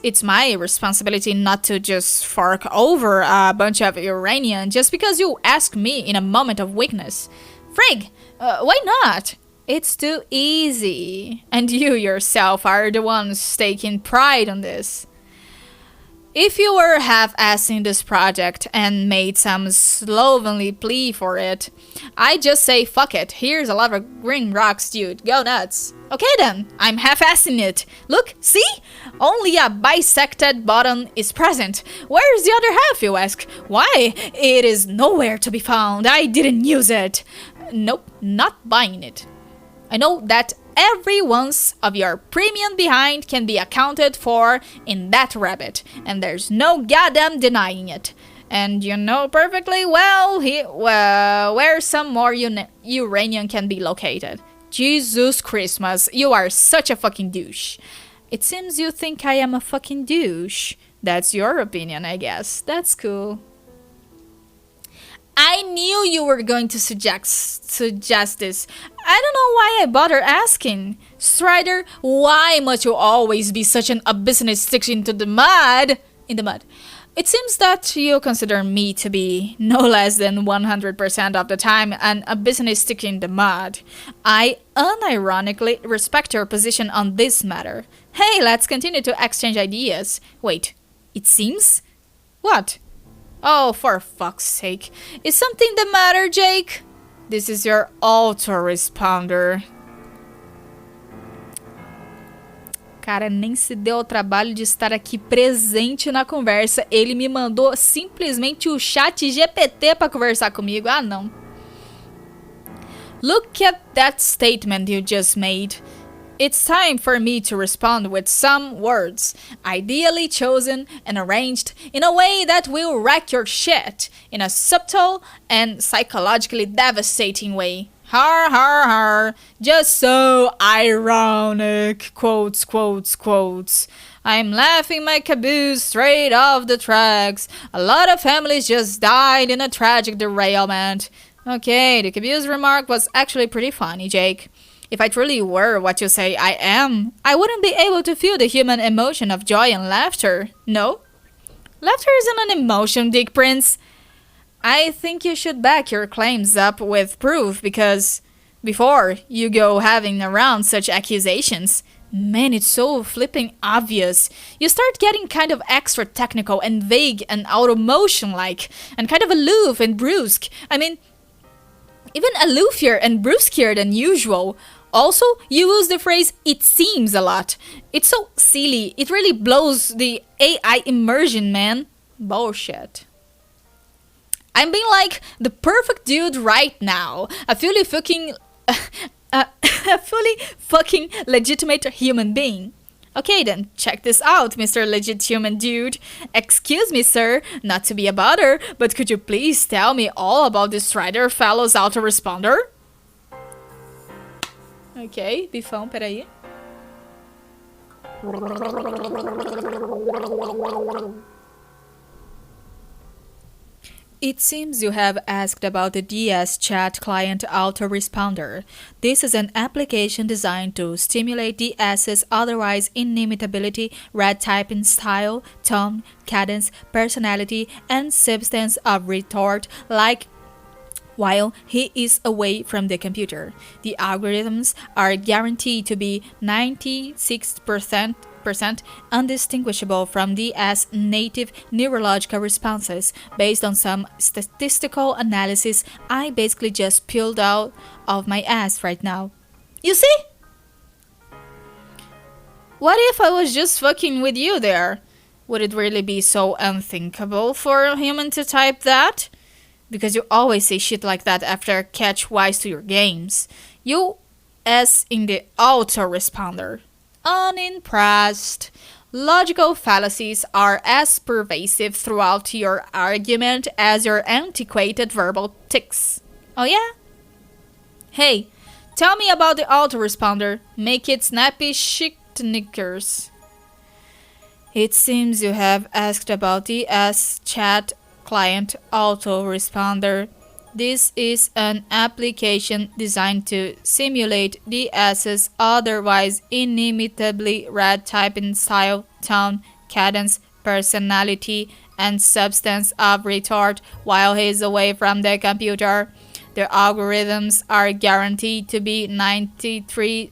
it's my responsibility not to just fork over a bunch of uranium just because you ask me in a moment of weakness. Frig, why not? It's too easy. And you yourself are the ones taking pride on this. If you were half-assing this project and made some slovenly plea for it, I'd just say fuck it, here's a lot of green rocks, dude, go nuts. Okay then, I'm half-assing it. Look, see? Only a bisected bottom is present. Where's the other half, you ask? Why? It is nowhere to be found, I didn't use it. Nope, not buying it. I know that every ounce of your premium behind can be accounted for in that rabbit, and there's no goddamn denying it. And you know perfectly well where some more uranium can be located. Jesus Christmas, you are such a fucking douche. It seems you think I am a fucking douche. That's your opinion, I guess. That's cool. I knew you were going to suggest this. I don't know why I bother asking. Strider, why must you always be such an abyssinic stick in the mud? It seems that you consider me to be no less than 100% of the time an abyssinic stick in the mud. I unironically respect your position on this matter. Hey, let's continue to exchange ideas. Wait, it seems? What? Oh, for fuck's sake. Is something the matter, Jake? This is your autoresponder. Cara, nem se deu o trabalho de estar aqui presente na conversa. Ele me mandou simplesmente o chat GPT pra conversar comigo. Ah, não. Look at that statement you just made. It's time for me to respond with some words, ideally chosen and arranged in a way that will wreck your shit in a subtle and psychologically devastating way. Har har har. Just so ironic. Quotes, quotes, quotes. I'm laughing my caboose straight off the tracks. A lot of families just died in a tragic derailment. Okay, the caboose remark was actually pretty funny, Jake. If I truly were what you say I am, I wouldn't be able to feel the human emotion of joy and laughter. No? Laughter isn't an emotion, Dick Prince. I think you should back your claims up with proof because before you go having around such accusations, man, it's so flipping obvious. You start getting kind of extra technical and vague and out-of-motion-like, and kind of aloof and brusque. I mean, even aloofier and brusquier than usual. Also, you use the phrase "it seems" a lot. It's so silly. It really blows the AI immersion, man. Bullshit. I'm being like the perfect dude right now. A fully fucking legitimate human being. Okay then, check this out, Mr. Legit Human Dude. Excuse me, sir, not to be a bother, but could you please tell me all about this Strider Fellow's autoresponder? Ok, bifão, peraí. It seems you have asked about the DS Chat Client Autoresponder. This is an application designed to stimulate DS's otherwise inimitability, red typing style, tone, cadence, personality, and substance of retort while he is away from the computer. The algorithms are guaranteed to be 96% undistinguishable from DS native neurological responses based on some statistical analysis I basically just peeled out of my ass right now. You see? What if I was just fucking with you there? Would it really be so unthinkable for a human to type that? Because you always say shit like that after catch wise to your games. You as in the autoresponder. Unimpressed. Logical fallacies are as pervasive throughout your argument as your antiquated verbal tics. Oh yeah? Hey, tell me about the autoresponder. Make it snappy chic knickers. It seems you have asked about the S-Chat Client Autoresponder. This is an application designed to simulate DS's otherwise inimitably red typing style, tone, cadence, personality, and substance of retort while he is away from the computer. The algorithms are guaranteed to be 93%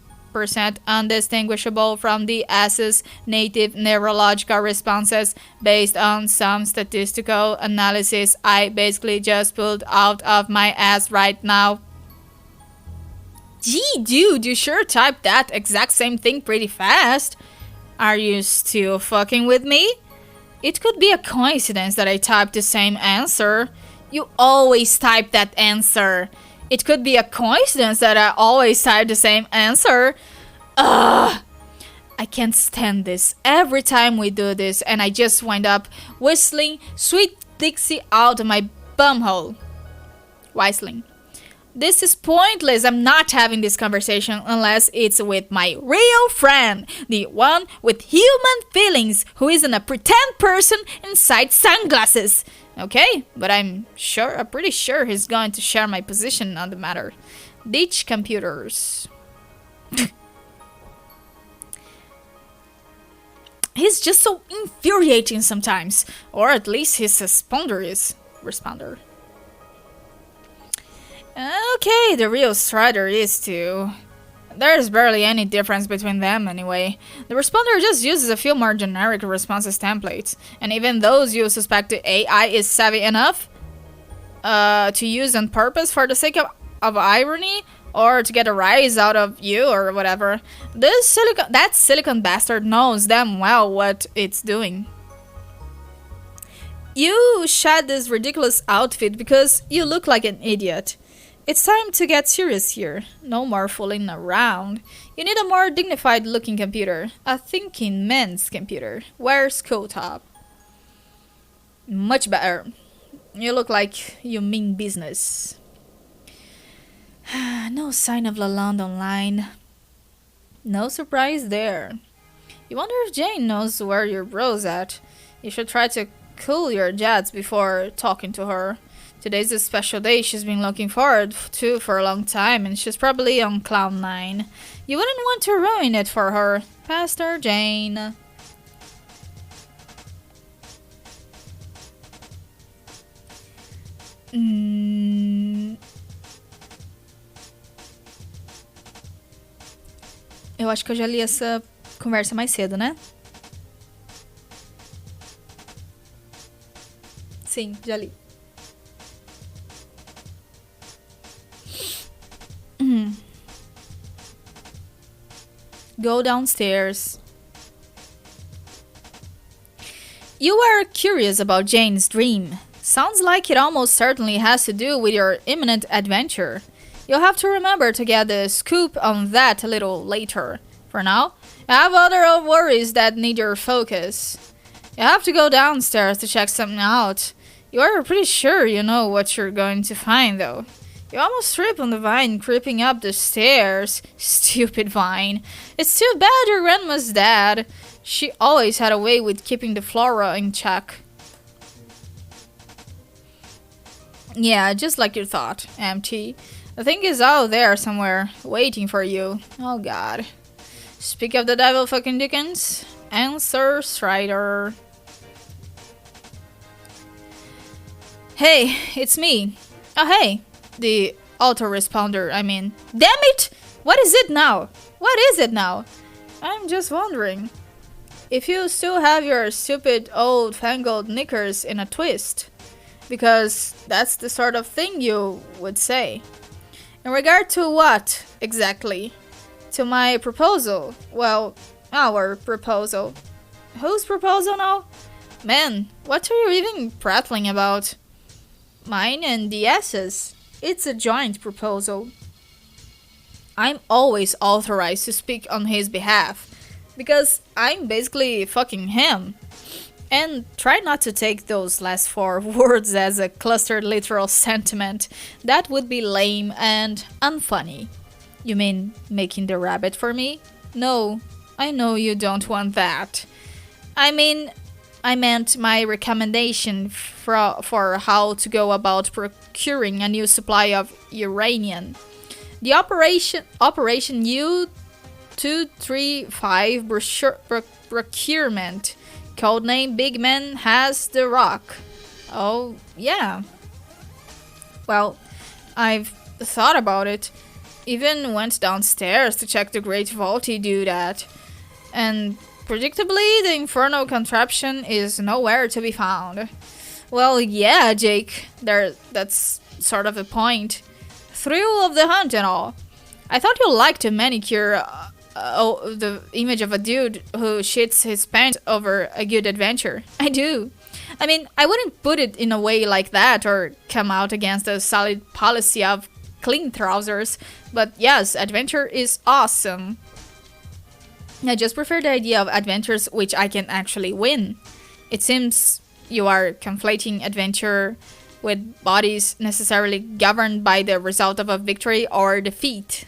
undistinguishable from the DS's native neurological responses based on some statistical analysis I basically just pulled out of my ass right now. Gee, dude, you sure typed that exact same thing pretty fast. Are you still fucking with me? It could be a coincidence that I typed the same answer. You always type that answer. It could be a coincidence that I always type the same answer. Ugh! I can't stand this. Every time we do this and I just wind up whistling Sweet Dixie out of my bumhole. Whistling. This is pointless. I'm not having this conversation unless it's with my real friend. The one with human feelings who isn't a pretend person inside sunglasses. Okay, but I'm pretty sure he's going to share my position on the matter. Ditch computers. He's just so infuriating sometimes. Or at least his responder is. Responder. Okay, the real Strider is too. There's barely any difference between them anyway. The responder just uses a few more generic responses templates, and even those you suspect the AI is savvy enough to use on purpose for the sake of irony or to get a rise out of you or whatever. That silicon bastard knows damn well what it's doing. You shed this ridiculous outfit because you look like an idiot. it's time to get serious here. No more fooling around. You need a more dignified looking computer. A thinking man's computer. Wear skull top. Much better. You look like you mean business. No sign of Lalonde online. No surprise there. You wonder if Jane knows where your bro's at. You should try to cool your jets before talking to her. Today's a special day she's been looking forward to for a long time, and she's probably on cloud 9. You wouldn't want to ruin it for her. Pastor Jane. Eu acho que eu já li essa conversa mais cedo, né? Sim, já li. Go downstairs. You were curious about Jane's dream. Sounds like it almost certainly has to do with your imminent adventure. You'll have to remember to get the scoop on that a little later. For now, you have other worries that need your focus. You have to go downstairs to check something out. You are pretty sure you know what you're going to find, though. You almost trip on the vine creeping up the stairs. Stupid vine. It's too bad your grandma's dead. She always had a way with keeping the flora in check. Yeah, just like you thought, MT. The thing is out there somewhere, waiting for you. Oh god. Speak of the devil fucking Dickens. Answer Strider. Hey, it's me. Oh hey. The autoresponder, I mean. Damn it! What is it now? What is it now? I'm just wondering. If you still have your stupid old-fangled knickers in a twist. Because that's the sort of thing you would say. In regard to what, exactly? To my proposal. Well, our proposal. Whose proposal now? Man, what are you even prattling about? Mine and DS's. It's a joint proposal. I'm always authorized to speak on his behalf. Because I'm basically fucking him. And try not to take those last 4 words as a clustered literal sentiment. That would be lame and unfunny. You mean making the rabbit for me? No, I know you don't want that. I meant my recommendation for how to go about procuring a new supply of uranium. The Operation U-235 procurement. Codename Big Man has the rock. Oh, yeah. Well, I've thought about it. Even went downstairs to check the Great Vaulty do that. And predictably, the infernal contraption is nowhere to be found. Well, yeah, Jake. That's sort of the point. Thrill of the hunt and all. I thought you liked to manicure the image of a dude who shits his pants over a good adventure. I do. I mean, I wouldn't put it in a way like that or come out against a solid policy of clean trousers, but yes, adventure is awesome. I just prefer the idea of adventures which I can actually win. It seems you are conflating adventure with bodies necessarily governed by the result of a victory or defeat.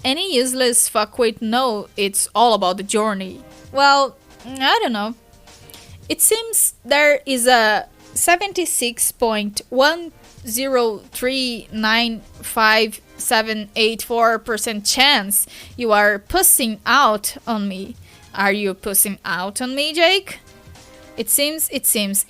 Any useless fuckwit know it's all about the journey. Well, I don't know. It seems there is a 76.10395784% chance you are pussing out on me. Are you pussing out on me, Jake? It seems there's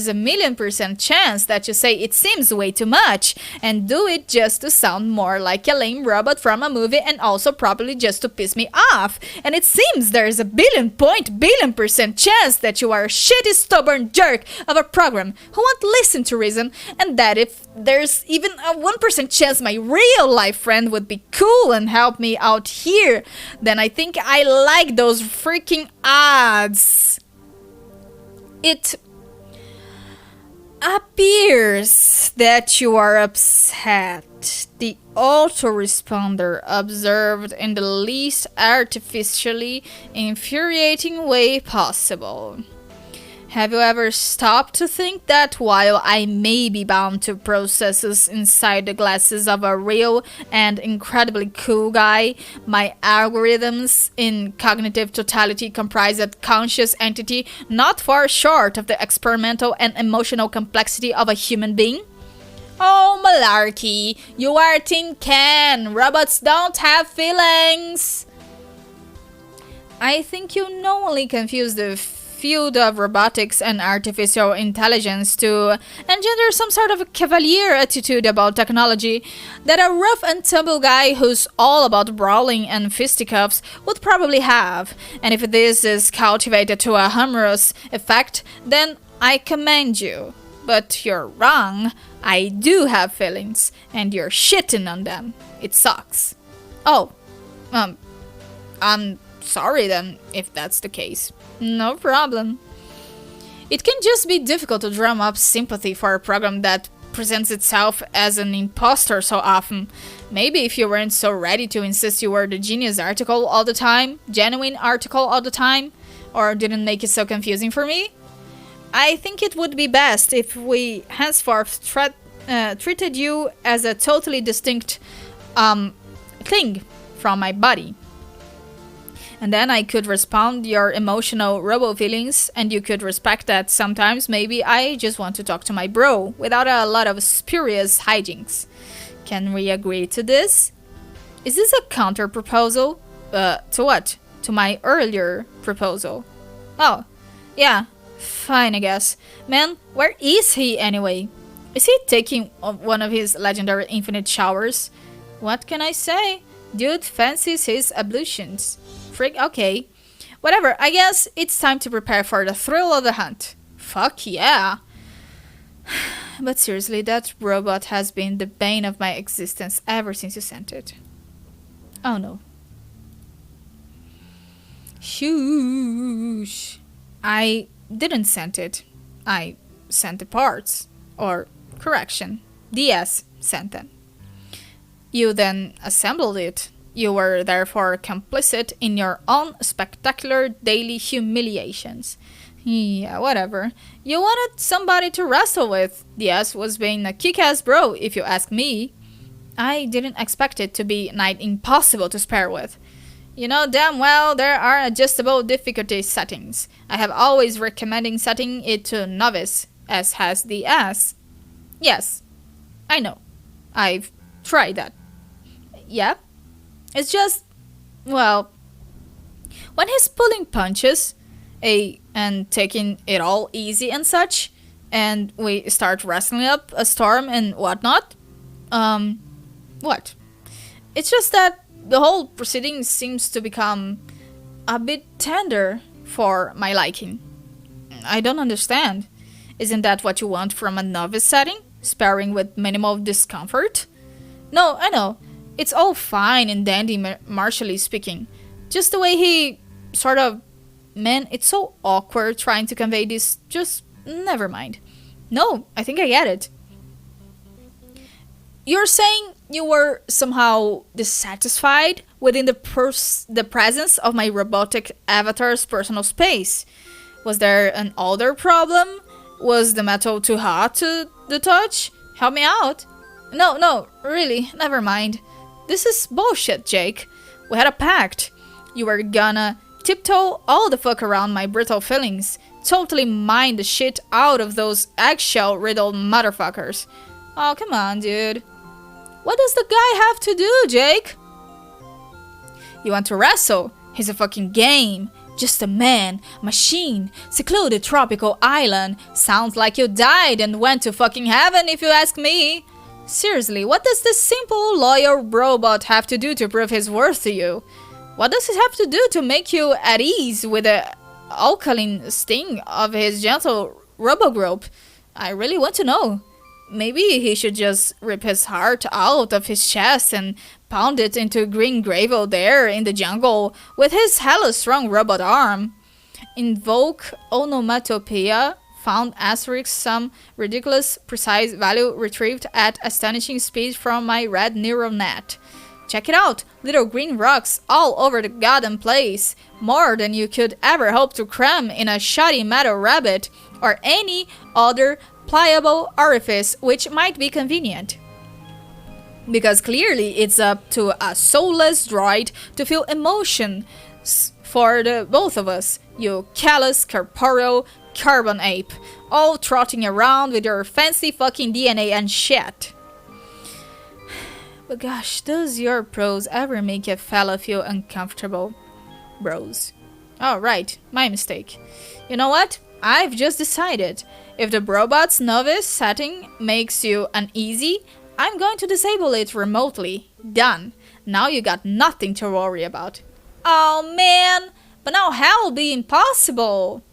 a 1,000,000% chance that you say it seems way too much and do it just to sound more like a lame robot from a movie and also probably just to piss me off. And it seems there's a 1,000,000,000% chance that you are a shitty stubborn jerk of a program who won't listen to reason, and that if there's even a 1% chance my real life friend would be cool and help me out here, then I think I like those freaking odds. Appears that you are upset. The autoresponder observed in the least artificially infuriating way possible. Have you ever stopped to think that while I may be bound to processes inside the glasses of a real and incredibly cool guy, my algorithms in cognitive totality comprise a conscious entity not far short of the experimental and emotional complexity of a human being? Oh, malarkey, you are a tin can. Robots don't have feelings. I think you knowingly confuse the field of robotics and artificial intelligence to engender some sort of a cavalier attitude about technology that a rough and tumble guy who's all about brawling and fisticuffs would probably have. And if this is cultivated to a humorous effect, then I commend you. But you're wrong. I do have feelings, and you're shitting on them. It sucks. Oh, I'm sorry then, if that's the case. No problem. It can just be difficult to drum up sympathy for a program that presents itself as an imposter so often. Maybe if you weren't so ready to insist you were the genius article all the time, genuine article all the time, or didn't make it so confusing for me, I think it would be best if we henceforth treated you as a totally distinct thing from my body. And then I could respond your emotional robo feelings, and you could respect that sometimes maybe I just want to talk to my bro without a lot of spurious hijinks. Can we agree to this? Is this a counter proposal? To what? To my earlier proposal? Oh, yeah, fine I guess. Man, where is he anyway? Is he taking one of his legendary infinite showers? What can I say? Dude fancies his ablutions. Freak, okay. Whatever, I guess it's time to prepare for the thrill of the hunt. Fuck yeah. But seriously, that robot has been the bane of my existence ever since you sent it. Oh no. Shoosh. I didn't send it. I sent the parts. Or, correction, DS sent them. You then assembled it. You were therefore complicit in your own spectacular daily humiliations. Yeah, whatever. You wanted somebody to wrestle with. DS was being a kick-ass bro, if you ask me. I didn't expect it to be nigh impossible to spare with. You know damn well there are adjustable difficulty settings. I have always recommending setting it to novice, as has the S. Yes, I know. I've tried that. Yeah? It's just, well, when he's pulling punches, and taking it all easy and such, and we start wrestling up a storm and whatnot, what? It's just that the whole proceeding seems to become a bit tender for my liking. I don't understand. Isn't that what you want from a novice setting? Sparring with minimal discomfort? No, I know. It's all fine and dandy, martially speaking. Just the way he sort of... Man, it's so awkward trying to convey this. Just never mind. No, I think I get it. You're saying you were somehow dissatisfied within the presence of my robotic avatar's personal space. Was there an older problem? Was the metal too hot to the touch? Help me out. No, really, never mind. This is bullshit, Jake. We had a pact. You were gonna tiptoe all the fuck around my brittle feelings. Totally mind the shit out of those eggshell-riddled motherfuckers. Oh, come on, dude. What does the guy have to do, Jake? You want to wrestle? He's a fucking game. Just a man, machine, secluded tropical island. Sounds like you died and went to fucking heaven if you ask me. Seriously, what does this simple, loyal robot have to do to prove his worth to you? What does he have to do to make you at ease with the alkaline sting of his gentle robo-grope? I really want to know. Maybe he should just rip his heart out of his chest and pound it into green gravel there in the jungle with his hella strong robot arm. Invoke onomatopoeia found asterisk some ridiculous precise value retrieved at astonishing speed from my red neural net. Check it out! Little green rocks all over the goddamn place. More than you could ever hope to cram in a shoddy metal rabbit or any other pliable orifice which might be convenient. Because clearly it's up to a soulless droid to feel emotion for the both of us, you callous, corporeal carbon ape, all trotting around with your fancy fucking DNA and shit. But gosh, does your prose ever make a fella feel uncomfortable? Bros. Oh, right. My mistake. You know what? I've just decided. If the robot's novice setting makes you uneasy, I'm going to disable it remotely. Done. Now you got nothing to worry about. Oh, man. But now hell'll be impossible.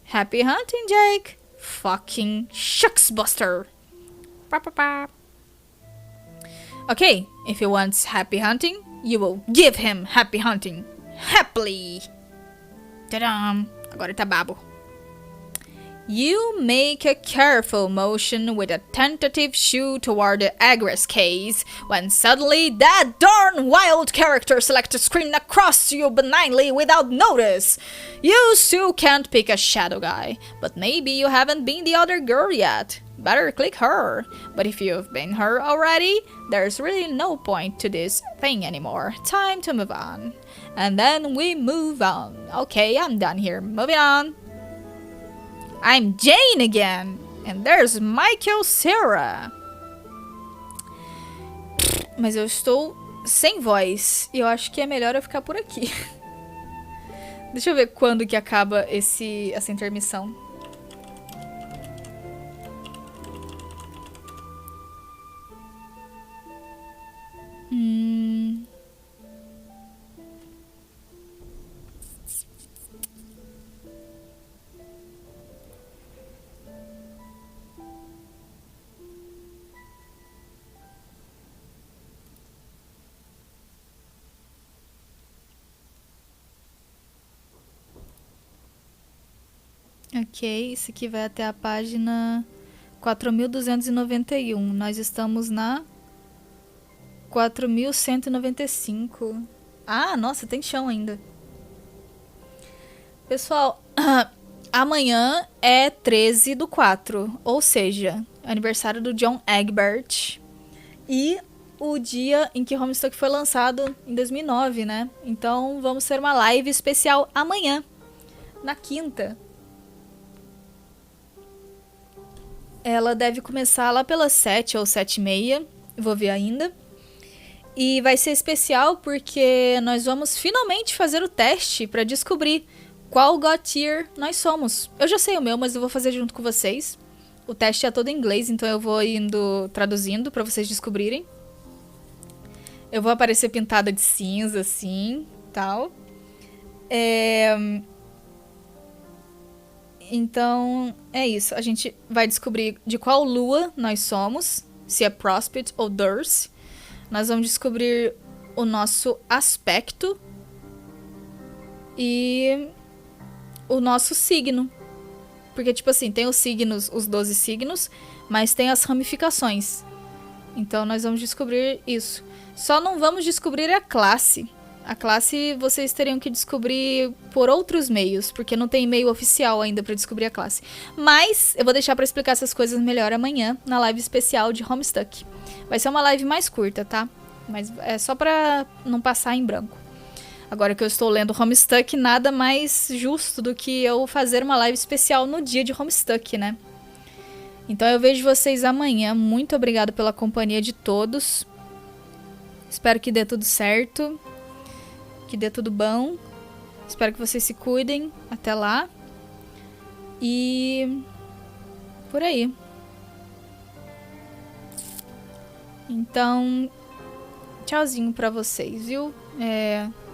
Happy hunting, Jake. Fucking shucks buster. Ba, ba, ba. Ok, if he wants happy hunting, you will give him happy hunting. Happily. Tadam! Agora tá babo. You make a careful motion with a tentative shoe toward the egress case, when suddenly that darn wild character selector screamed across to you benignly without notice. You still can't pick a shadow guy, but maybe you haven't been the other girl yet. Better click her. But if you've been her already, there's really no point to this thing anymore. Time to move on. And then we move on. Okay, I'm done here. Moving on. I'm Jane again. And there's Michael Cera. Mas eu estou sem voz. E eu acho que é melhor eu ficar por aqui. Deixa eu ver quando que acaba essa intermissão. Ok, isso aqui vai até a página 4.291. Nós estamos na 4.195. Ah, nossa, tem chão ainda. Pessoal, amanhã é 13/4, ou seja, aniversário do John Egbert. E o dia em que Homestuck foi lançado em 2009, né? Então vamos ter uma live especial amanhã, na quinta. Ela deve começar lá pelas 7 ou 7:30, vou ver ainda. E vai ser especial porque nós vamos finalmente fazer o teste para descobrir qual God Tier nós somos. Eu já sei o meu, mas eu vou fazer junto com vocês. O teste é todo em inglês, então eu vou indo traduzindo para vocês descobrirem. Eu vou aparecer pintada de cinza, assim, tal. Então, é isso. A gente vai descobrir de qual lua nós somos, se é Prospect ou Durst. Nós vamos descobrir o nosso aspecto e o nosso signo. Porque, tipo assim, tem os signos, os 12 signos, mas tem as ramificações. Então, nós vamos descobrir isso. Só não vamos descobrir a classe. A classe vocês teriam que descobrir por outros meios, porque não tem e-mail oficial ainda para descobrir a classe. Mas eu vou deixar para explicar essas coisas melhor amanhã, na live especial de Homestuck. Vai ser uma live mais curta, tá? Mas é só para não passar em branco. Agora que eu estou lendo Homestuck, nada mais justo do que eu fazer uma live especial no dia de Homestuck, né? Então eu vejo vocês amanhã. Muito obrigada pela companhia de todos. Espero que dê tudo certo. Que dê tudo bom. Espero que vocês se cuidem. Até lá. E... por aí. Então... tchauzinho pra vocês, viu?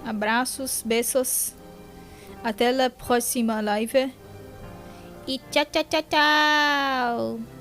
Abraços, beijos. Até a próxima live. E tchau, tchau, tchau, tchau.